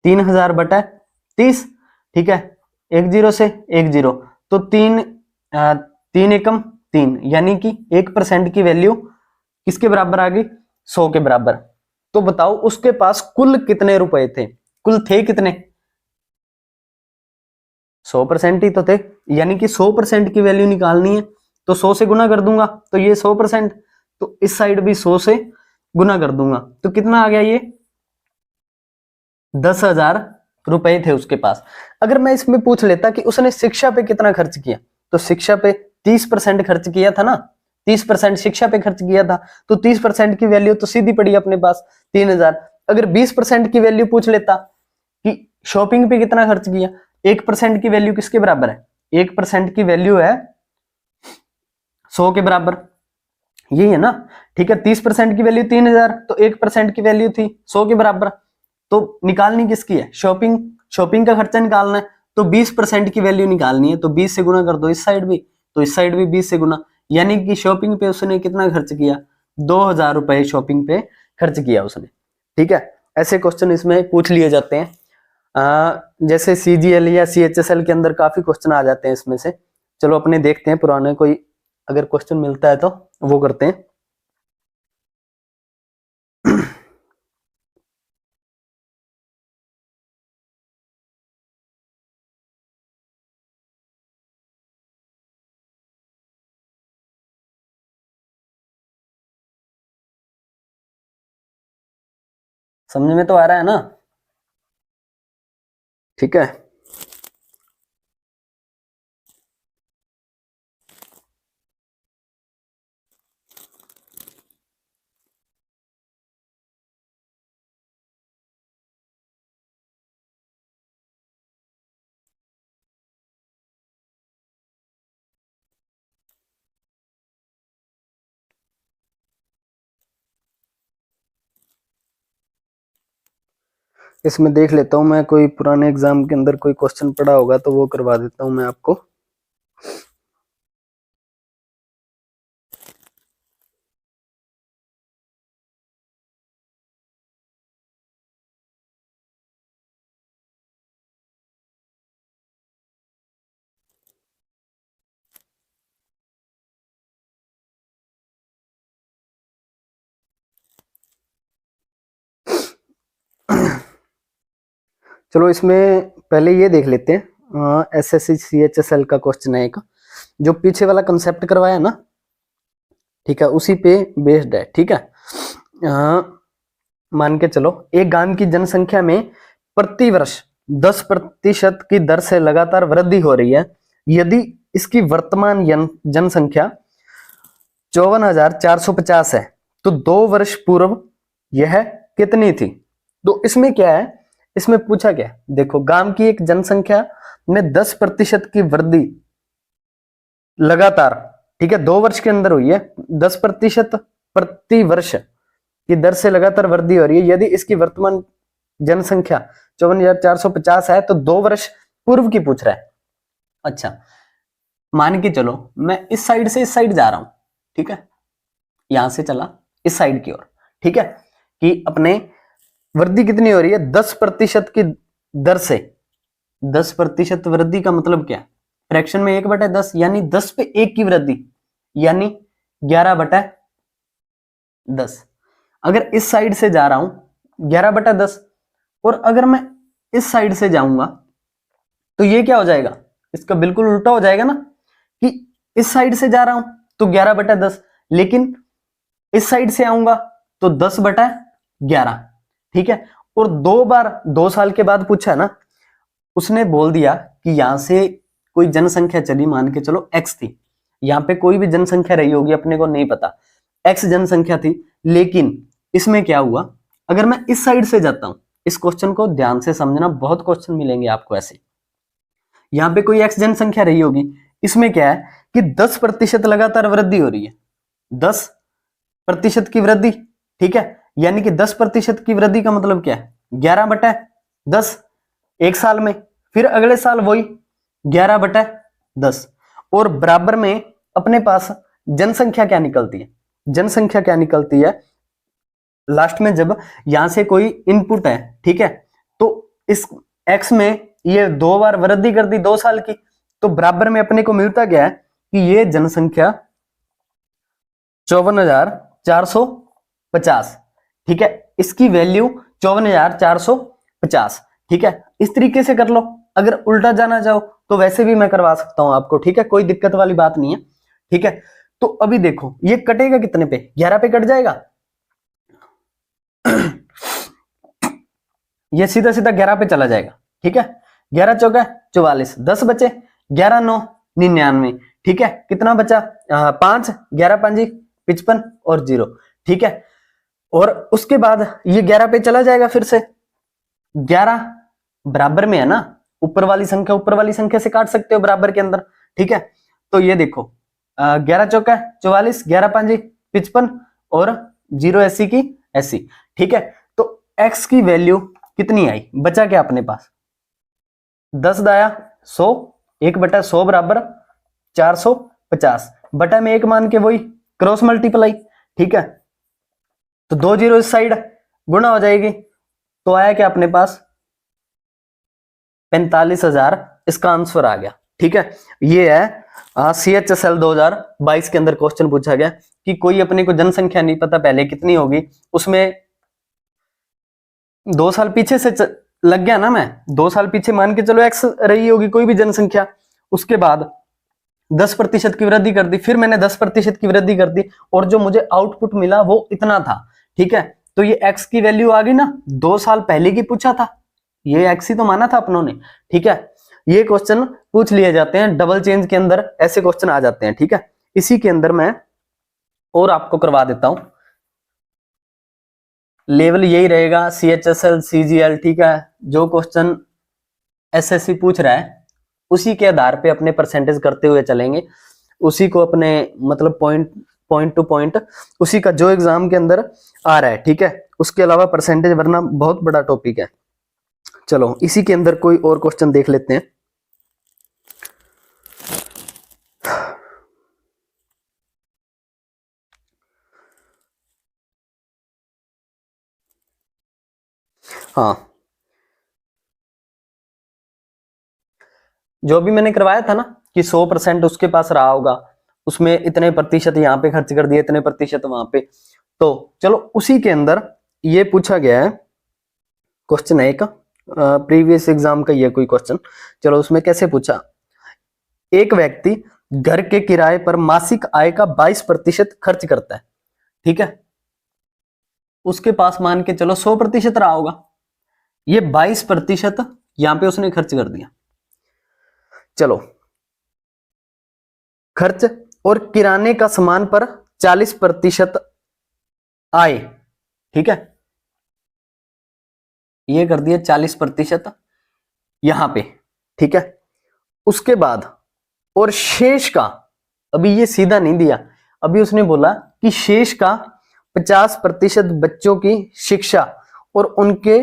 3000 बटा 30, ठीक है, एक जीरो से एक जीरो, तो तीन एकम 3, यानी कि 1% की वैल्यू किसके बराबर आ गई, 100 के बराबर। तो बताओ उसके पास कुल कितने रुपए थे, कुल थे कितने, 100% ही तो थे, यानी कि 100% की वैल्यू निकालनी है तो 100 से गुना कर दूंगा, तो ये 100%, तो इस साइड भी 100 से गुना कर दूंगा, तो कितना आ गया, ये 10,000 रुपए थे उसके पास। अगर मैं इसमें पूछ लेता कि उसने शिक्षा पे कितना खर्च किया, तो शिक्षा पे 30% खर्च किया था ना, 30% शिक्षा पे खर्च किया था, तो 30% की वैल्यू तो सीधी पड़ी अपने पास 3000। अगर 20% की वैल्यू पूछ लेता कि शॉपिंग पे कितना खर्च किया, 1% की वैल्यू किसके बराबर है, 1% की वैल्यू है 100 के बराबर, यही है ना, ठीक है। 30% की वैल्यू 3000, तो 1% की वैल्यू थी 100 के बराबर, तो निकालनी किसकी है, शॉपिंग, शॉपिंग का खर्चा निकालना है, तो 20% की वैल्यू निकालनी है, तो 20 से गुना कर दो इस साइड भी, तो इस साइड भी 20 से गुना, यानी कि शॉपिंग पे उसने कितना खर्च किया, 2000 रुपए शॉपिंग पे खर्च किया उसने, ठीक है। ऐसे क्वेश्चन इसमें पूछ लिए जाते हैं। जैसे सीजीएल या सीएचएसएल के अंदर काफी क्वेश्चन आ जाते हैं इसमें से। चलो अपने देखते हैं पुराने कोई अगर क्वेश्चन मिलता है तो वो करते हैं। समझ में तो आ रहा है ना, ठीक है। इसमें देख लेता हूं मैं, कोई पुराने एग्जाम के अंदर कोई क्वेश्चन पड़ा होगा तो वो करवा देता हूं मैं आपको। चलो इसमें पहले ये देख लेते हैं, एसएससी सीएचएसएल का क्वेश्चन है एक, जो पीछे वाला कंसेप्ट करवाया ना, ठीक है, उसी पे बेस्ड है, ठीक है। मान के चलो एक गांव की जनसंख्या में प्रति वर्ष 10% की दर से लगातार वृद्धि हो रही है। यदि इसकी वर्तमान जनसंख्या 54,450 है, तो 2 वर्ष पूर्व यह कितनी थी। तो इसमें क्या है, इसमें पूछा क्या है, देखो गांव की एक जनसंख्या में 10% की वृद्धि लगातार, ठीक है, 2 वर्ष के अंदर हुई है, 10% प्रति वर्ष की दर से लगातार वृद्धि हो रही है। यदि इसकी वर्तमान जनसंख्या 54,450 है, तो 2 वर्ष पूर्व की पूछ रहा है। अच्छा मान के चलो मैं इस साइड से इस साइड जा रहा हूं, ठीक है, यहां से चला इस साइड की ओर, ठीक है, कि अपने वृद्धि कितनी हो रही है 10% की दर से। 10% वृद्धि का मतलब क्या, फ्रैक्शन में 1/10 यानी 10 पे 1 की वृद्धि, यानी 11/10। अगर इस साइड से जा रहा हूं 11/10, और अगर मैं इस साइड से जाऊंगा तो ये क्या हो जाएगा, इसका बिल्कुल उल्टा हो जाएगा ना, कि इस साइड से जा रहा हूं तो 11/10, लेकिन इस साइड से आऊंगा तो 10/11, ठीक है। और 2 बार 2 साल के बाद पूछा ना, उसने बोल दिया कि यहां से कोई जनसंख्या चली, मान के चलो x थी, यहां पे कोई भी जनसंख्या रही होगी अपने को नहीं पता, x जनसंख्या थी, लेकिन इसमें क्या हुआ, अगर मैं इस साइड से जाता हूं, इस क्वेश्चन को ध्यान से समझना, बहुत क्वेश्चन मिलेंगे आपको ऐसे, यहां पे कोई x जनसंख्या रही होगी, इसमें क्या है कि 10% लगातार वृद्धि हो रही है, 10% की वृद्धि, ठीक है, यानी कि 10% की वृद्धि का मतलब क्या है 11/10 एक साल में, फिर अगले साल वही 11/10, और बराबर में अपने पास जनसंख्या क्या निकलती है, जनसंख्या क्या निकलती है लास्ट में, जब यहां से कोई इनपुट है, ठीक है, तो इस x में ये 2 बार वृद्धि कर दी 2 साल की, तो बराबर में अपने को मिलता क्या है कि ये जनसंख्या 54,450, ठीक है, इसकी वैल्यू 54,450, ठीक है। इस तरीके से कर लो, अगर उल्टा जाना चाहो तो वैसे भी मैं करवा सकता हूं आपको, ठीक है, कोई दिक्कत वाली बात नहीं है, ठीक है। तो अभी देखो ये कटेगा कितने पे, 11 पे कट जाएगा, ये सीधा सीधा 11 पे चला जाएगा, ठीक है, 11 चौका 44, 10 बचे, 11 9 99, ठीक है, कितना बचा 5, 11 5 55 और 0, ठीक है। और उसके बाद ये 11 पे चला जाएगा, फिर से 11 बराबर में है ना, ऊपर वाली संख्या से काट सकते हो बराबर के अंदर, ठीक है। तो ये देखो 11 चौका 44, 11 5 55 और 0 80 की 80, ठीक है। तो x की वैल्यू कितनी आई, बचा क्या अपने पास 10 दाया 100, 1/100 बराबर 450, बटा में 1 मान के वही क्रॉस मल्टीप्लाई, ठीक है, तो 2 जीरो इस साइड गुणा हो जाएगी, तो आया क्या अपने पास 45,000, इसका आंसर आ गया, ठीक है। ये है CHSL 2022 के अंदर क्वेश्चन पूछा गया कि कोई अपने को जनसंख्या नहीं पता पहले कितनी होगी, उसमें 2 साल पीछे से लग गया ना, मैं 2 साल पीछे मान के चलो x रही होगी कोई भी जनसंख्या, उसके बाद 10% की वृद्धि कर दी, फिर मैंने 10% की वृद्धि कर दी, और जो मुझे आउटपुट मिला वो इतना था, ठीक है। तो ये x की वैल्यू आ गई ना, 2 साल पहले की पूछा था, ये x ही तो माना था अपनों ने, ठीक है। ये क्वेश्चन पूछ लिए जाते हैं डबल चेंज के अंदर, ऐसे क्वेश्चन आ जाते हैं, ठीक है। इसी के अंदर मैं और आपको करवा देता हूं, लेवल यही रहेगा CHSL CGL, ठीक है। जो क्वेश्चन SSC पूछ रहा है उसी के आधार पे अपने परसेंटेज करते हुए चलेंगे, उसी को अपने मतलब पॉइंट टू पॉइंट उसी का जो एग्जाम के अंदर आ रहा है, ठीक है, उसके अलावा परसेंटेज भरना बहुत बड़ा टॉपिक है। चलो इसी के अंदर कोई और क्वेश्चन देख लेते हैं। हाँ, जो भी मैंने करवाया था ना कि 100% उसके पास रहा होगा, उसमें इतने प्रतिशत यहाँ पे खर्च कर दिए, इतने प्रतिशत वहां पे, तो चलो उसी के अंदर ये पूछा गया है क्वेश्चन है एक प्रीवियस एग्जाम का, ये कोई क्वेश्चन, चलो उसमें कैसे पूछा, एक व्यक्ति घर के किराए पर मासिक आय का 22% खर्च करता है, ठीक है, उसके पास मान के चलो 100% रहा होगा, ये 22% यहां पे उसने खर्च कर दिया। चलो खर्च और किराने का सामान पर 40% आय, ठीक है, ये कर दिया 40% यहां पे, ठीक है। उसके बाद और शेष का, अभी ये सीधा नहीं दिया, अभी उसने बोला कि शेष का 50% बच्चों की शिक्षा और उनके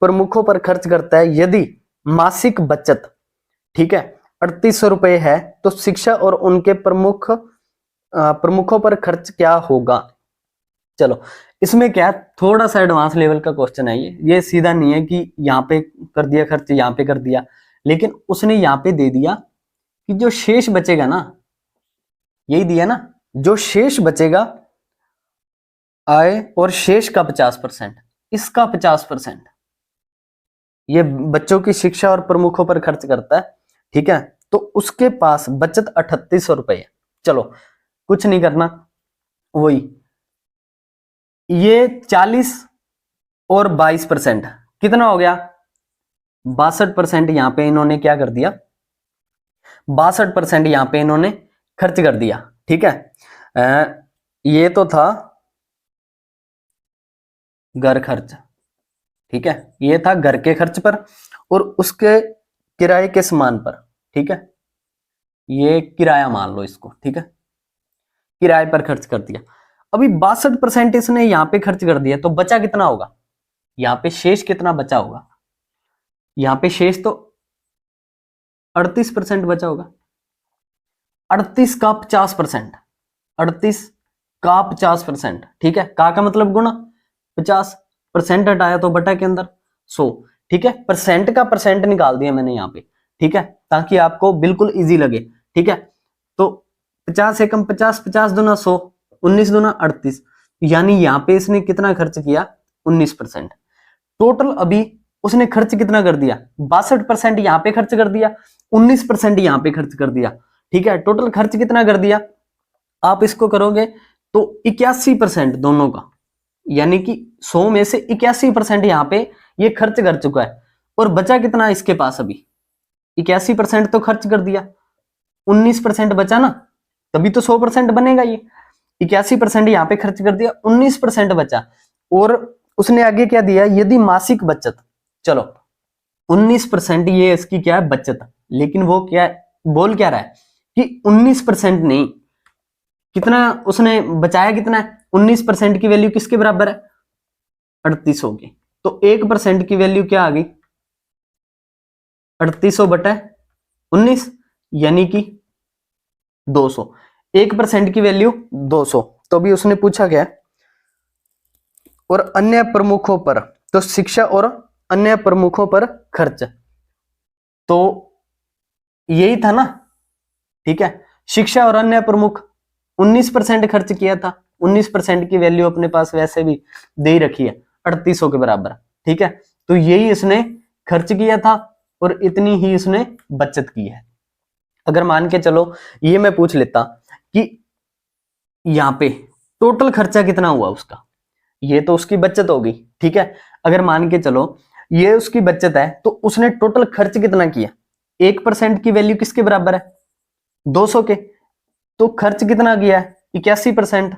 प्रमुखों पर खर्च करता है, यदि मासिक बचत, ठीक है, 3800 रुपए है, तो शिक्षा और उनके प्रमुखों पर खर्च क्या होगा। चलो इसमें क्या है, थोड़ा सा एडवांस लेवल का क्वेश्चन है ये सीधा नहीं है कि यहाँ पे कर दिया खर्च यहाँ पे कर दिया, लेकिन उसने यहाँ पे दे दिया कि जो शेष बचेगा ना, यही दिया ना, जो शेष बचेगा आय और शेष का 50%, इसका 50% ये बच्चों की शिक्षा और प्रमुखों पर खर्च करता है, ठीक है। तो उसके पास बचत 3800 रुपए है। चलो कुछ नहीं करना, वही ये 40 और 22% कितना हो गया, 62% यहां पे इन्होंने क्या कर दिया, 62% यहां पे इन्होंने खर्च कर दिया, ठीक है। ये तो था घर खर्च, ठीक है, ये था घर के खर्च पर और उसके किराए के सामान पर, ठीक है, ये किराया मान लो इसको, ठीक है, किराए पर खर्च कर दिया। अभी 62% इसने यहां पे खर्च कर दिया, तो बचा कितना होगा, यहां पे शेष कितना बचा होगा, यहां पे शेष तो 38% बचा होगा, 38 का 50%, 38 का 50%, ठीक है, का मतलब गुना 50%, हटाया तो बटा के अंदर 100, ठीक है, परसेंट का परसेंट निकाल दिया मैंने यहाँ पे, ठीक है, ताकि आपको बिल्कुल इजी लगे, ठीक है। तो 50 एकम 50, 50 दूना 100, 19 दूना 38, यानी यहाँ पे इसने कितना खर्च किया, 19%। टोटल अभी उसने खर्च कितना कर दिया, 62% यहाँ पे खर्च कर दिया, 19% यहाँ पे खर्च कर दिया, ठीक है। टोटल खर्च कितना कर दिया, आप इसको करोगे तो 81% दोनों का, यानी कि 100 में से 81% यहाँ पे ये खर्च कर चुका है, और बचा कितना इसके पास, अभी 81% तो खर्च कर दिया, 19% बचा ना, तभी तो 100% बनेगा ये। 81% यहाँ पे खर्च कर दिया, 19% बचा, और उसने आगे क्या दिया, यदि मासिक बचत, चलो 19% ये इसकी क्या है, बचत, लेकिन वो क्या बोल क्या रहा है कि 19% नहीं, कितना उसने बचाया, कितना है, 19% की वैल्यू किसके बराबर है, 3800 की। तो 1% की वैल्यू क्या आ गई, 3800 बटा 19, यानी कि 200, 1% की वैल्यू 200। तो अभी उसने पूछा क्या, और अन्य प्रमुखों पर, तो शिक्षा और अन्य प्रमुखों पर खर्च, तो यही था ना, ठीक है, शिक्षा और अन्य प्रमुख 19% खर्च किया था, 19% की वैल्यू अपने पास वैसे भी दे रखी है 3800 के बराबर, ठीक है। तो यही इसने खर्च किया था और इतनी ही इसने बचत की है। अगर मान के चलो ये मैं पूछ लेता कि यहाँ पे टोटल खर्चा कितना हुआ उसका, ये तो उसकी बचत होगी, ठीक है। अगर मान के चलो ये उसकी बचत है, तो उसने टोटल खर्च कितना किया, 1% की वैल्यू किसके बराबर है, 200 के, तो खर्च कितना किया है, 81%,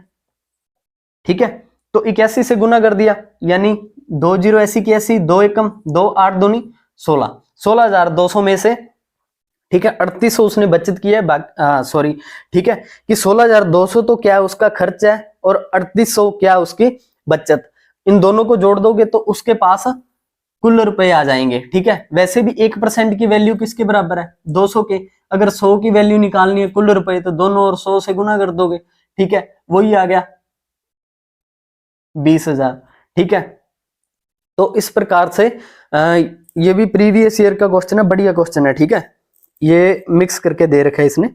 ठीक है। तो 81 से गुना कर दिया, यानी 2 जीरो ऐसी की ऐसी, 2 एकम 2, 8 दूनी 16, 16,200 में से, ठीक है, 3800 उसने बचत की है, सॉरी, ठीक है, कि 16,200 तो क्या है उसका खर्च है, और 3800 क्या है उसकी बचत, इन दोनों को जोड़ दोगे तो उसके पास कुल रुपए आ जाएंगे, ठीक है। वैसे भी 1% की वैल्यू किसके बराबर है, 200 के, अगर 100 की वैल्यू निकालनी है कुल रुपए, तो दोनों और 100 से गुना कर दोगे, ठीक है, वही आ गया 20,000, ठीक है। तो इस प्रकार से ये भी प्रीवियस ईयर का क्वेश्चन है, बढ़िया क्वेश्चन है, ठीक है, ये मिक्स करके दे रखा है इसने।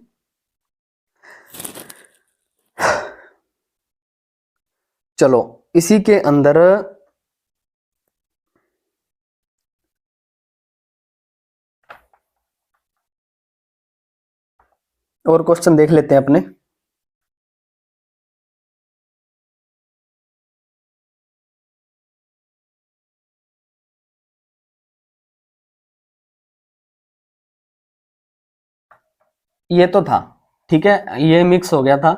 चलो इसी के अंदर और क्वेश्चन देख लेते हैं अपने। ये तो था, ठीक है, ये मिक्स हो गया था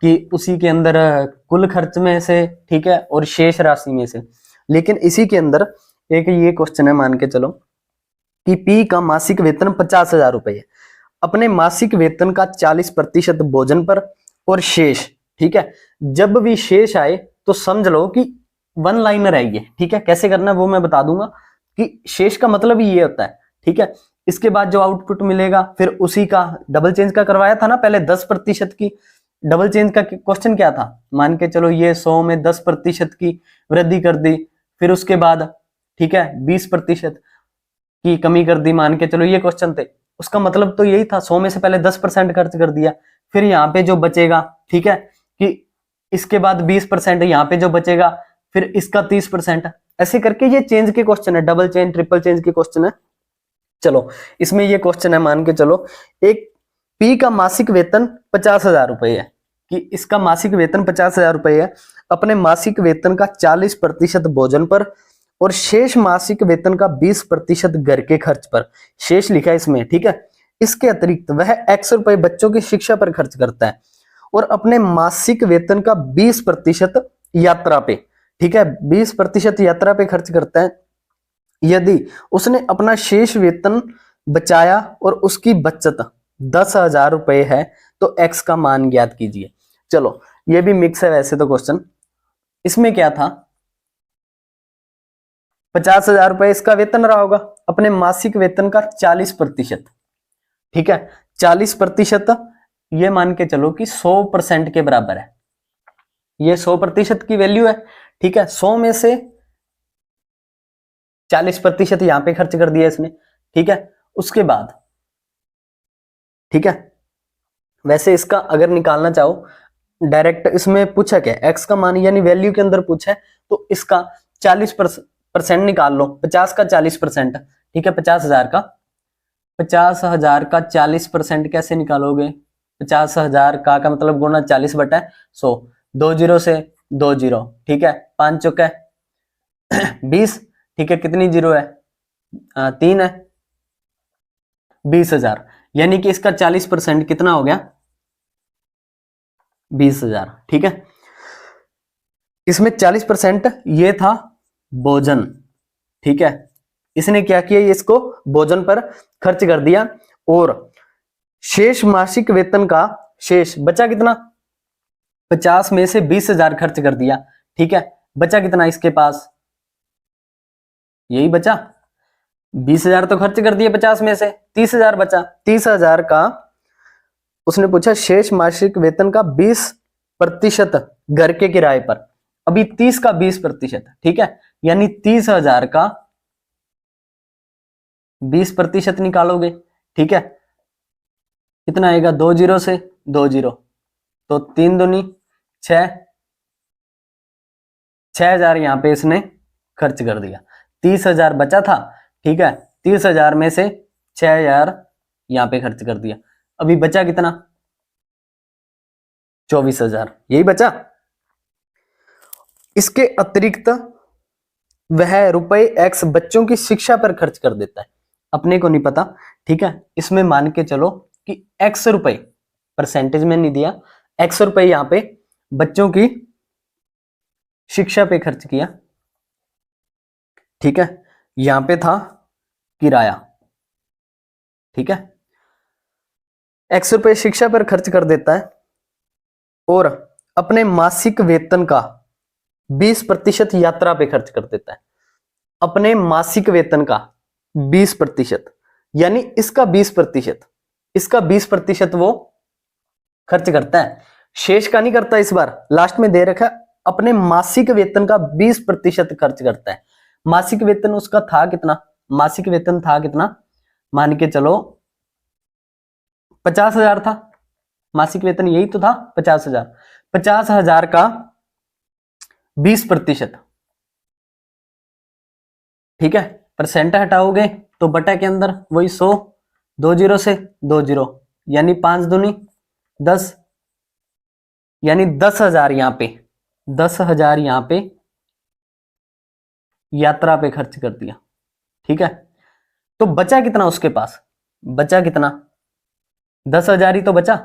कि उसी के अंदर कुल खर्च में से, ठीक है, और शेष राशि में से। लेकिन इसी के अंदर एक ये क्वेश्चन है, मान के चलो कि पी का मासिक वेतन 50,000 रुपए है, अपने मासिक वेतन का 40% भोजन पर और शेष, ठीक है, जब भी शेष आए तो समझ लो कि वन लाइनर है ये, ठीक है। कैसे करना है वो मैं बता दूंगा, कि शेष का मतलब ही ये होता है, ठीक है। इसके बाद जो आउटपुट मिलेगा फिर उसी का डबल चेंज का करवाया था ना पहले 10% की, डबल चेंज का क्वेश्चन क्या था, मान के चलो ये 100 में 10% की वृद्धि कर दी, फिर उसके बाद ठीक है 20% की कमी कर दी, मान के चलो ये क्वेश्चन थे। उसका मतलब तो यही था, 100 में से पहले 10% खर्च कर दिया, फिर यहाँ पे जो बचेगा ठीक है कि इसके बाद 20%, यहाँ पे जो बचेगा फिर इसका 30%, ऐसे करके ये चेंज के क्वेश्चन है, डबल चेंज ट्रिपल चेंज के क्वेश्चन है। चलो इसमें ये क्वेश्चन है, मान के चलो एक पी का मासिक वेतन 50,000 रुपए है, कि इसका मासिक वेतन 50,000 रुपए है, अपने मासिक वेतन का 40% भोजन पर और शेष मासिक वेतन का 20% घर के खर्च पर, शेष लिखा है इसमें ठीक है। इसके अतिरिक्त वह x रुपए बच्चों की शिक्षा पर खर्च करता है और अपने मासिक वेतन का 20% यात्रा पे, ठीक है 20% यात्रा पे खर्च करता है। यदि उसने अपना शेष वेतन बचाया और उसकी बचत 10,000 रुपए है तो x का मान ज्ञात कीजिए। चलो ये भी मिक्स है वैसे तो क्वेश्चन। इसमें क्या था, 50,000 रुपए इसका वेतन रहा होगा, अपने मासिक वेतन का 40%, ठीक है 40% ये मान के चलो कि 100% के बराबर है, ये 100% की वैल्यू है ठीक है। 100 में से 40% यहां पे खर्च कर दिया इसने ठीक है। उसके बाद ठीक है, वैसे इसका अगर निकालना चाहो डायरेक्ट, इसमें पूछा क्या एक्स का मान यानी वैल्यू के अंदर पूछा है, तो इसका 40% निकाल लो, 50 का 40% ठीक है, 50,000 का 40% कैसे निकालोगे, 50,000 का मतलब गुना 40/100, 2 जीरो से 2 जीरो ठीक है, 5 चौके 20 ठीक है, कितनी जीरो है 3 है, 20,000, यानी कि इसका 40% कितना हो गया 20,000 ठीक है। इसमें 40% ये था भोजन ठीक है, इसने क्या किया इसको भोजन पर खर्च कर दिया और शेष मासिक वेतन का शेष बचा कितना, 50 में से 20,000 खर्च कर दिया ठीक है, बचा कितना इसके पास, यही बचा 20,000 तो खर्च कर दिए, 50 में से 30,000 बचा, 30,000 का उसने पूछा शेष मासिक वेतन का 20% घर के किराए पर, अभी 30 का 20% ठीक है, यानी 30,000 का 20% निकालोगे ठीक है, कितना आएगा 2 जीरो से 2 जीरो, तो 3 दूनी 6, 6,000 यहां पे इसने खर्च कर दिया, 30,000 बचा था ठीक है, 30,000 में से 6,000 यहां पे खर्च कर दिया, अभी बचा कितना 24,000, यही बचा। इसके अतिरिक्त वह रुपए x बच्चों की शिक्षा पर खर्च कर देता है, अपने को नहीं पता ठीक है। इसमें मान के चलो कि x रुपए, परसेंटेज में नहीं दिया, x रुपए यहां पे बच्चों की शिक्षा पे खर्च किया ठीक है, यहां पे था किराया ठीक है, x रुपए शिक्षा पर खर्च कर देता है और अपने मासिक वेतन का 20% यात्रा पे खर्च कर देता है, अपने मासिक वेतन का 20%, यानी इसका 20%, इसका 20% वो खर्च करता है, शेष का नहीं करता, इस बार लास्ट में दे रखा अपने मासिक वेतन का 20% खर्च करता है। मासिक वेतन उसका था कितना, मासिक वेतन था कितना, मान के चलो 50,000 था, मासिक वेतन यही तो था 50,000, 50,000 का 20% ठीक है, परसेंट हटाओगे तो बटा के अंदर वही 100, 2 जीरो से 2 जीरो, यानी 5 दूनी 10, यानी 10,000 यहां पे 10,000 यहां पे यात्रा पे खर्च कर दिया ठीक है। तो बचा कितना उसके पास, बचा कितना 10,000 ही तो बचा,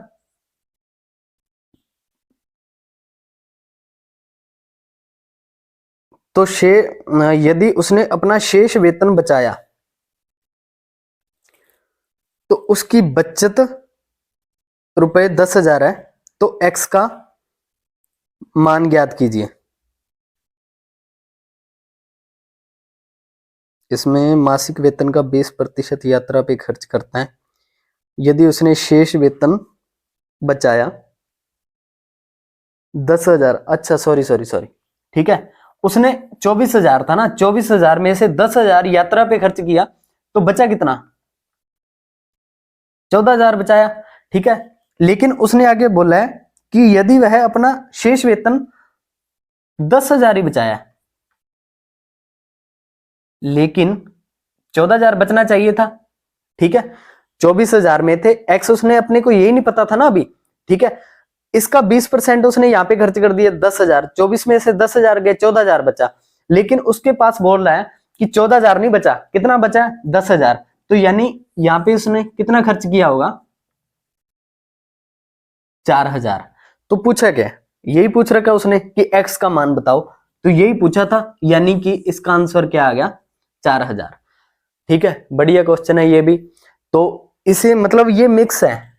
तो यदि उसने अपना शेष वेतन बचाया तो उसकी बचत रुपए 10,000 है, तो x का मान ज्ञात कीजिए। इसमें मासिक वेतन का 20% यात्रा पे खर्च करता है, यदि उसने शेष वेतन बचाया 10,000, अच्छा सॉरी सॉरी सॉरी, ठीक है, उसने 24,000 था ना, 24,000 में से 10,000 यात्रा पे खर्च किया, तो बचा कितना? 14,000 बचाया, ठीक है। लेकिन उसने आगे बोला है कि यदि वह अपना शेष वेतन 10,000 ही बचाया, लेकिन 14,000 बचना चाहिए था, ठीक है। 24,000 में थे एक्स, उसने अपने को यही नहीं पता था ना अभी, ठीक है। इसका 20% उसने यहां पे खर्च कर दिया 10,000, 24 में से 10,000 गए, 14,000 बचा। लेकिन उसके पास बोल रहा है कि 14,000 नहीं बचा, कितना बचा? 10,000। तो यानी यहां पे उसने कितना खर्च किया होगा? 4,000। तो पूछा क्या? यही पूछ रखा उसने कि एक्स का मान बताओ, तो यही पूछा था, यानी कि इसका आंसर क्या आ गया? 4,000। ठीक है, बढ़िया क्वेश्चन है ये भी। तो इसे मतलब ये मिक्स है,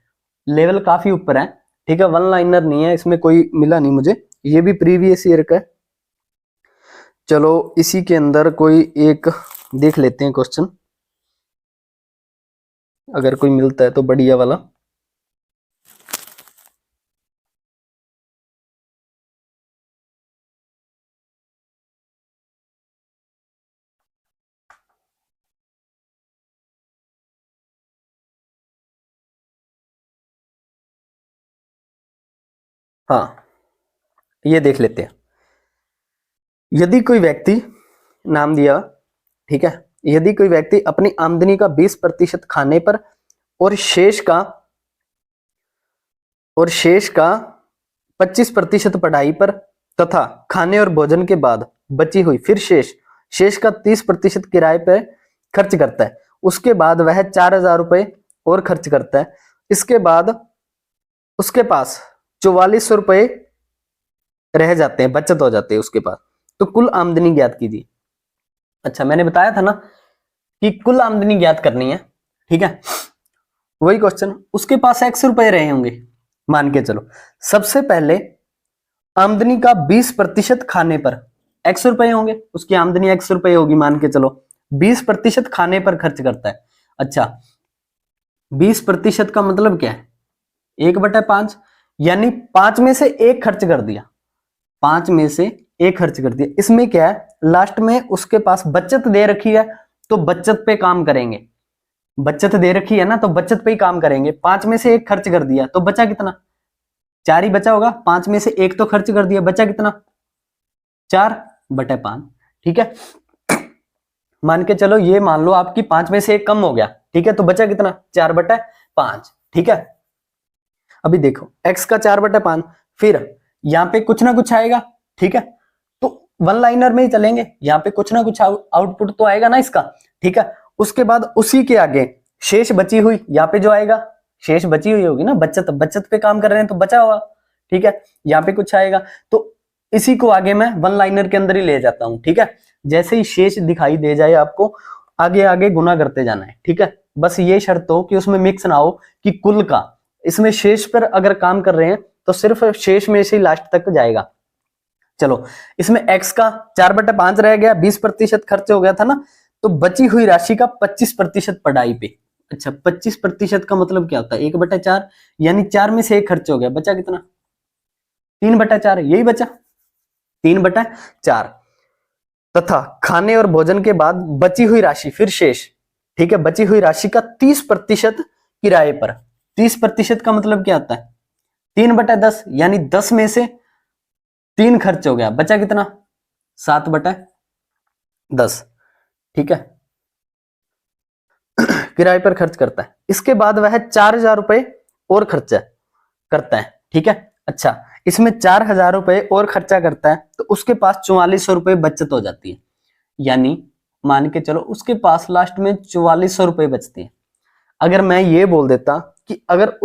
लेवल काफी ऊपर है, ठीक है, वन लाइनर नहीं है, इसमें कोई मिला नहीं मुझे, ये भी प्रीवियस ईयर का है। चलो इसी के अंदर कोई एक देख लेते हैं क्वेश्चन, अगर कोई मिलता है तो बढ़िया वाला। हाँ, ये देख लेते हैं। यदि कोई व्यक्ति, नाम दिया, ठीक है, यदि कोई व्यक्ति अपनी आमदनी का 20% खाने पर और शेष का 25% पढ़ाई पर तथा खाने और भोजन के बाद बची हुई फिर शेष का 30% किराए पर खर्च करता है, उसके बाद वह 4,000 रुपए और खर्च करता है, इसके बाद उसके पास 4,400 रुपए रह जाते हैं, बचत हो जाते हैं उसके पास, तो कुल आमदनी ज्ञात कीजिए। अच्छा, मैंने बताया था ना कि कुल आमदनी ज्ञात करनी है, ठीक है, वही क्वेश्चन। उसके पास एक्स रुपए रहे होंगे, मान के चलो। सबसे पहले आमदनी का 20% खाने पर एक्स रुपए होंगे, उसकी आमदनी एक्स रुपए होगी, मान के चलो 20% खाने पर खर्च करता है। अच्छा, 20% का मतलब क्या है? 1/5, यानी 5 में से एक खर्च कर दिया, 5 में से एक खर्च कर दिया। इसमें क्या है, लास्ट में उसके पास बचत दे रखी है, तो बचत पे काम करेंगे, बचत दे रखी है ना, तो बचत पे ही काम करेंगे। 5 में से एक खर्च कर दिया, तो बचा कितना? 4 ही बचा होगा, 5 में से एक तो खर्च कर दिया, बचा कितना? 4/5, ठीक है। मान के चलो, ये मान लो आपकी 5 में से एक कम हो गया, ठीक है, तो बचा कितना? 4/5, ठीक है। अभी देखो, x का 4/5, फिर यहां पे कुछ ना कुछ आएगा, ठीक है, तो वन लाइनर में ही चलेंगे, यहाँ पे कुछ ना कुछ आउटपुट तो आएगा ना इसका, ठीक है। उसके बाद उसी के आगे शेष बची हुई, यहाँ पे जो आएगा शेष बची हुई होगी ना, बचत पे काम कर रहे हैं तो बचा हुआ, ठीक है, यहाँ पे कुछ आएगा, तो इसी को आगे मैं वन लाइनर के अंदर ही ले जाता हूं, ठीक है। जैसे ही शेष दिखाई दे जाए आपको, आगे आगे गुना करते जाना है, ठीक है। बस ये शर्त हो कि उसमें मिक्स ना हो कि कुल का, इसमें शेष पर अगर काम कर रहे हैं तो सिर्फ शेष में से लास्ट तक जाएगा। चलो, इसमें x का 4/5 रह गया, 20% खर्च हो गया था ना, तो बची हुई राशि का 25% पढ़ाई पे। अच्छा, 25% का मतलब क्या होता है? 1/4, यानी 4 में से एक खर्च हो गया, बचा कितना? 3/4, यही बचा 3/4। तथा खाने और भोजन के बाद बची हुई राशि फिर शेष, ठीक है, बची हुई राशि का 30% किराए पर। 30% का मतलब क्या होता है? 3/10, यानी 10 में से 3 खर्च हो गया, बचा कितना? 7/10, ठीक है, किराए पर खर्च करता है। इसके बाद वह 4,000 रुपए और खर्चा करता है, ठीक है। अच्छा, इसमें 4,000 रुपए और खर्चा करता है, तो उसके पास 4,400 रुपए बचत हो जाती है, यानी मान के चलो उसके पास लास्ट में 4,400 रुपए बचते हैं। अगर मैं ये बोल देता कि अगर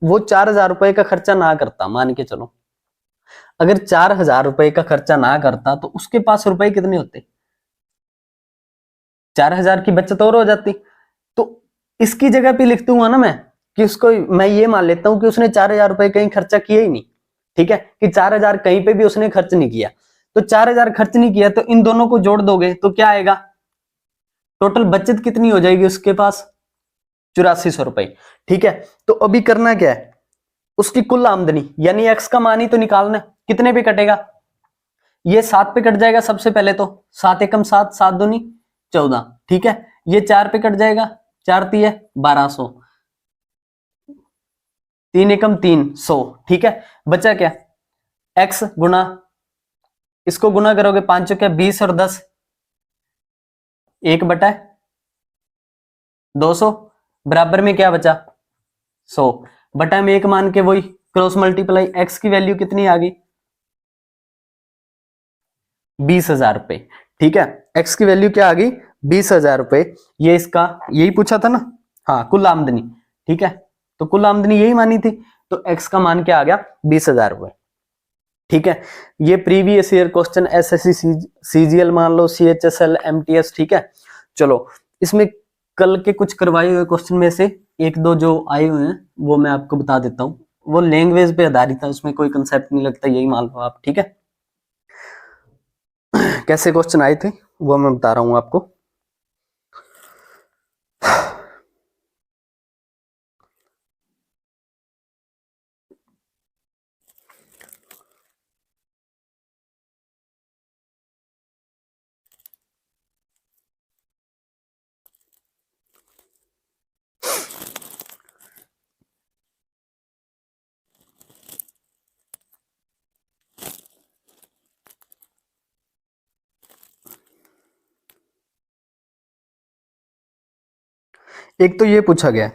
वो 4,000 रुपए का खर्चा ना करता, मान के चलो अगर 4,000 रुपए का खर्चा ना करता, तो उसके पास रुपए कितने होते? 4,000 की बचत और हो जाती। तो इसकी जगह पे लिख दूंगा ना मैं, कि उसको मैं ये मान लेता हूं कि उसने 4,000 रुपए कहीं खर्चा किया ही नहीं, ठीक है, कि 4,000 कहीं पे भी उसने खर्च नहीं किया। तो 4,000 खर्च नहीं किया, तो इन दोनों को जोड़ दोगे तो क्या आएगा? टोटल बचत कितनी हो जाएगी उसके पास? 8,400 रुपए, ठीक है। तो अभी करना क्या है, उसकी कुल आमदनी, यानी एक्स का मान ही तो निकालना है, कितने पे कटेगा, ये 7 पे कट जाएगा सबसे पहले तो, 7 एकम 7, 7 दूनी 14, ठीक है। ये 4 पे कट जाएगा, 4 तिये 1200, 3 एकम 300, ठीक है। बचा क्या, एक्स गुना, इसको गुना करोगे 5 क्या 20 और 10 1/200, बराबर में क्या बचा 100, बटा में 1 मान के वही क्रॉस मल्टीप्लाई, एक्स की वैल्यू कितनी आ गई 20,000 रुपए, ठीक है। एक्स की वैल्यू क्या आ गई 20,000 रुपए, ये इसका यही पूछा था ना, हाँ कुल आमदनी, ठीक है। तो कुल आमदनी यही मानी थी, तो एक्स का मान क्या आ गया 20,000 रुपए, ठीक है। ये previous year question SSC CGL मान लो, सीएचएसएल, एमटीएस, ठीक है। चलो इसमें कल के कुछ करवाए हुए क्वेश्चन में से एक दो जो आए हुए हैं वो मैं आपको बता देता हूँ, वो लैंग्वेज पे आधारित है, उसमें कोई कंसेप्ट नहीं लगता, यही मान लो आप, ठीक है। कैसे क्वेश्चन आए थे वो मैं बता रहा हूं आपको। एक तो ये पूछा गया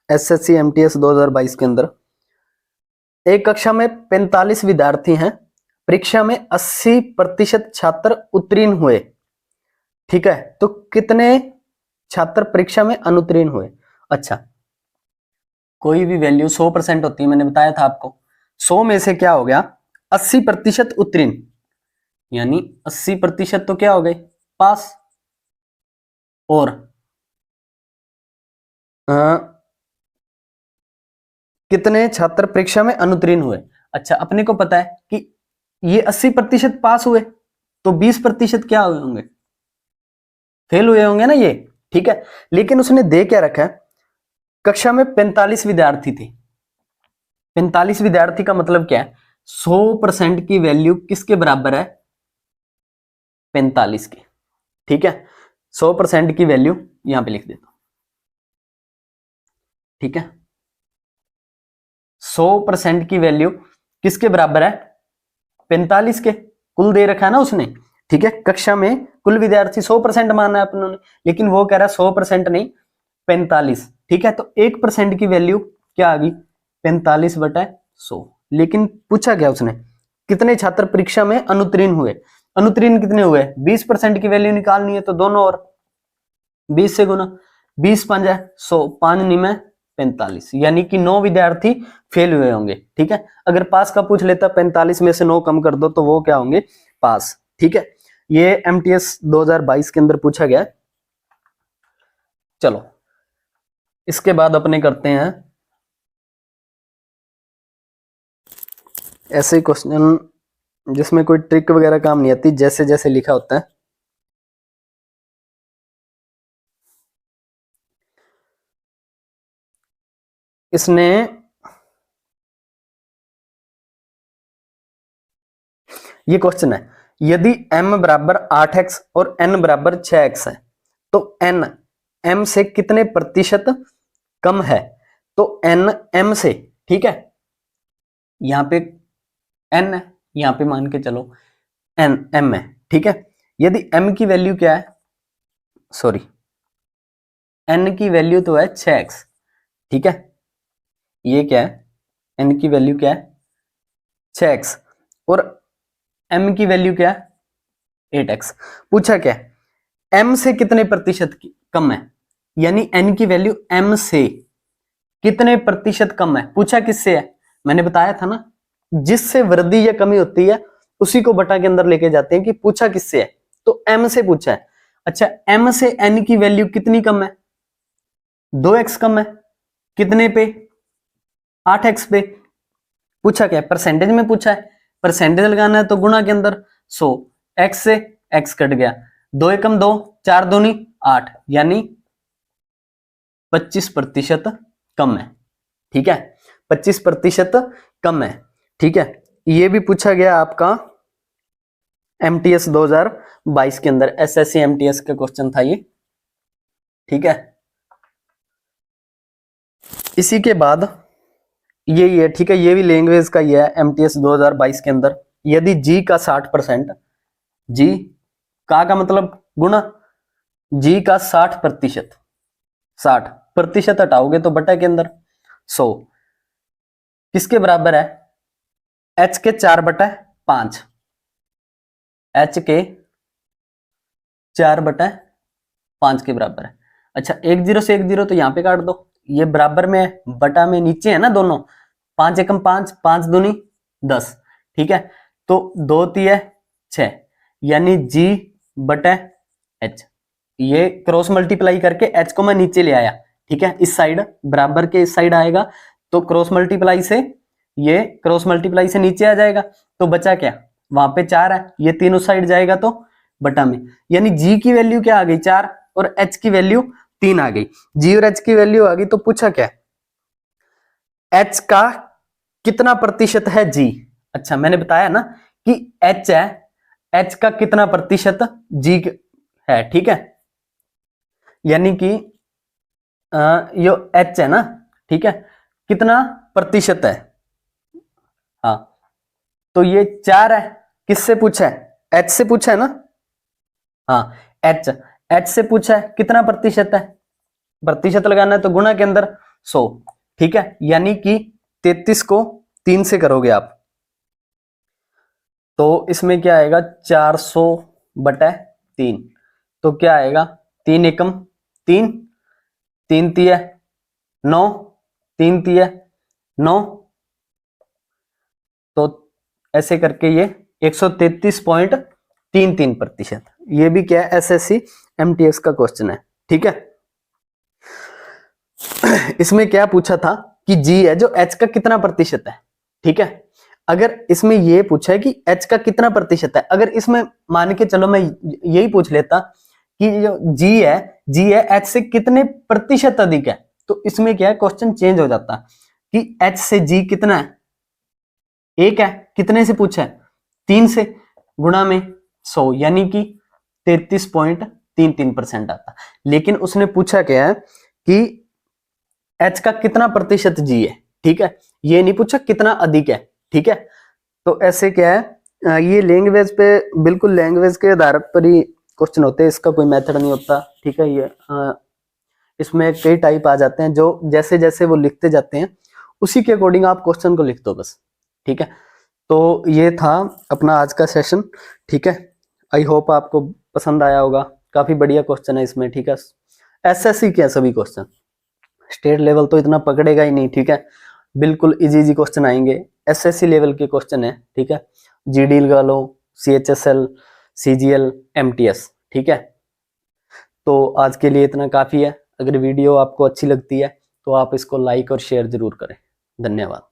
एसएससी एमटीएस 2022 के अंदर, एक कक्षा में 45 विद्यार्थी हैं, परीक्षा में 80% छात्र उत्तीर्ण हुए, ठीक है। तो कितने छात्र परीक्षा में अनुत्तीर्ण हुए। अच्छा, कोई भी वैल्यू 100% होती है, मैंने बताया था आपको, 100 में से क्या हो गया 80% उत्तीर्ण, यानी 80% तो क्या हो गए पास, और कितने छात्र परीक्षा में अनुत्तीर्ण हुए। अच्छा, अपने को पता है कि ये 80% पास हुए, तो 20% क्या हुए होंगे, फेल हुए होंगे ना ये, ठीक है। लेकिन उसने दे क्या रखा है, कक्षा में 45 विद्यार्थी थे, 45 विद्यार्थी का मतलब क्या है, 100% की वैल्यू किसके बराबर है 45 की, ठीक है। 100% की वैल्यू यहां पे लिख देता हूं, ठीक है। 100% की वैल्यू किसके बराबर है 45 के, कुल दे रखा है ना उसने, ठीक है। कक्षा में कुल विद्यार्थी 100% माना है अपनों ने, लेकिन वो कह रहा है 100% नहीं 45, ठीक है। तो 1% की वैल्यू क्या आ गई 45/100, लेकिन पूछा क्या उसने कितने छात्र परीक्षा में अनुत्तीर्ण हुए, अनुत्तीर्ण कितने हुए 20% की वैल्यू निकालनी है, तो दोनों और 20 से गुना, 20 5 है 100, 5 निमे 45, यानी कि 9 विद्यार्थी फेल हुए होंगे, ठीक है। अगर पास का पूछ लेता 45 में से 9 कम कर दो तो वो क्या होंगे पास, ठीक है। ये एमटीएस 2022 के अंदर पूछा गया। चलो इसके बाद अपने करते हैं ऐसे क्वेश्चन जिसमें कोई ट्रिक वगैरह काम नहीं आती, जैसे जैसे लिखा होता है। इसने ये क्वेश्चन है, यदि m बराबर 8x और n बराबर 6x है, तो n m से कितने प्रतिशत कम है, तो n m से, ठीक है। यहां पे n है, यहां पे मान के चलो n m है, ठीक है। यदि m की वैल्यू क्या है, सॉरी n की वैल्यू तो है 6x, ठीक है। ये क्या है n की वैल्यू क्या है 6x, और m की वैल्यू क्या है 8x। पूछा क्या है m से कितने प्रतिशत कम है, यानी n की वैल्यू m से कितने प्रतिशत कम है, पूछा किससे है, मैंने बताया था ना, जिससे वृद्धि या कमी होती है उसी को बटा के अंदर लेके जाते हैं कि पूछा किससे है, तो m से पूछा है। अच्छा, m से n की वैल्यू कितनी कम है 2x कम है, कितने पे 8x पे। पूछा क्या परसेंटेज में पूछा है, परसेंटेज लगाना है तो गुणा के अंदर 100, x से x कट गया, 2 एकम 2, 4 दूनी 8, यानी 25% कम है, ठीक है। 25% कम है। ठीक है, ये भी पूछा गया आपका एमटीएस 2022 के अंदर, एसएससी एमटीएस का क्वेश्चन था ये। ठीक है, इसी के बाद ये ठीक है, ये भी लैंग्वेज का ही है एमटीएस 2022 के अंदर। यदि जी का 60%, जी का मतलब गुणा, जी का 60%, 60% हटाओगे तो बटा के अंदर 100 किसके बराबर है? एच के 4/5, एच के 4/5 के बराबर है। अच्छा, 1 0 से 1 0 तो यहाँ पे काट दो, ये बराबर में है, बटा में नीचे है ना दोनों, 5 एकम 5, 5 दूनी 10। ठीक है, तो 2 तिया 6, यानी जी बटा एच, ये क्रॉस मल्टीप्लाई करके एच को मैं नीचे ले आया। ठीक है, इस साइड बराबर के इस साइड आएगा, तो क्रॉस मल्टीप्लाई से ये क्रॉस मल्टीप्लाई से नीचे आ जाएगा, तो बचा क्या? वहां पे 4 है, ये तीनों साइड जाएगा तो बटा में, यानी जी की वैल्यू क्या आ गई? 4, और एच की वैल्यू 3 आ गई। जी और एच की वैल्यू आ गई, तो पूछा क्या? एच का कितना प्रतिशत है जी? अच्छा, मैंने बताया ना कि एच है, एच का कितना प्रतिशत जी है। ठीक है, यानी कि यो एच है ना, ठीक है, कितना प्रतिशत है? हाँ, तो ये 4 है, किससे पूछा है? एच से पूछा है ना। हाँ, एच, एच से पूछा है कितना प्रतिशत है, प्रतिशत लगाना है तो गुणा के अंदर 100। ठीक है, यानी कि 33 को 3 से करोगे आप, तो इसमें क्या आएगा? 400/3, तो क्या आएगा? 3 एकम 3, 3 तिया 9, 3 तिया 9, तो ऐसे करके ये 133.33%। ये भी क्या है? एसएससी एमटीएस का क्वेश्चन है। ठीक है, इसमें क्या पूछा था कि जी है जो एच का कितना प्रतिशत है। ठीक है, अगर इसमें ये पूछा है कि एच का कितना प्रतिशत है, अगर इसमें मान के चलो मैं यही पूछ लेता कि जो जी है एच से कितने प्रतिशत अधिक है, तो इसमें क्या है? क्वेश्चन चेंज हो जाता कि एच से जी कितना है? 1 है, कितने से पूछा है? 3 से, गुणा में 100, यानी कि 33.33% आता। लेकिन उसने पूछा क्या है कि एच का कितना प्रतिशत जी है। ठीक है, ये नहीं पूछा कितना अधिक है। ठीक है, तो ऐसे क्या है, ये लैंग्वेज पे, बिल्कुल लैंग्वेज के आधार पर ही क्वेश्चन होते हैं, इसका कोई मेथड नहीं होता। ठीक है, ये इसमें कई टाइप आ जाते हैं, जो जैसे जैसे वो लिखते जाते हैं उसी के अकॉर्डिंग आप क्वेश्चन को लिख दो बस। ठीक है, तो ये था अपना आज का सेशन। ठीक है, आई होप आपको पसंद आया होगा, काफी बढ़िया क्वेश्चन है इसमें। ठीक है, एसएससी के सभी क्वेश्चन, स्टेट लेवल तो इतना पकड़ेगा ही नहीं। ठीक है, बिल्कुल इजी क्वेश्चन आएंगे, एसएससी लेवल के क्वेश्चन है। ठीक है, जीडी लगा लो, सीएचएसएल, सीजीएल, एमटीएस। ठीक है, तो आज के लिए इतना काफी है। अगर वीडियो आपको अच्छी लगती है तो आप इसको लाइक और शेयर जरूर करें। धन्यवाद।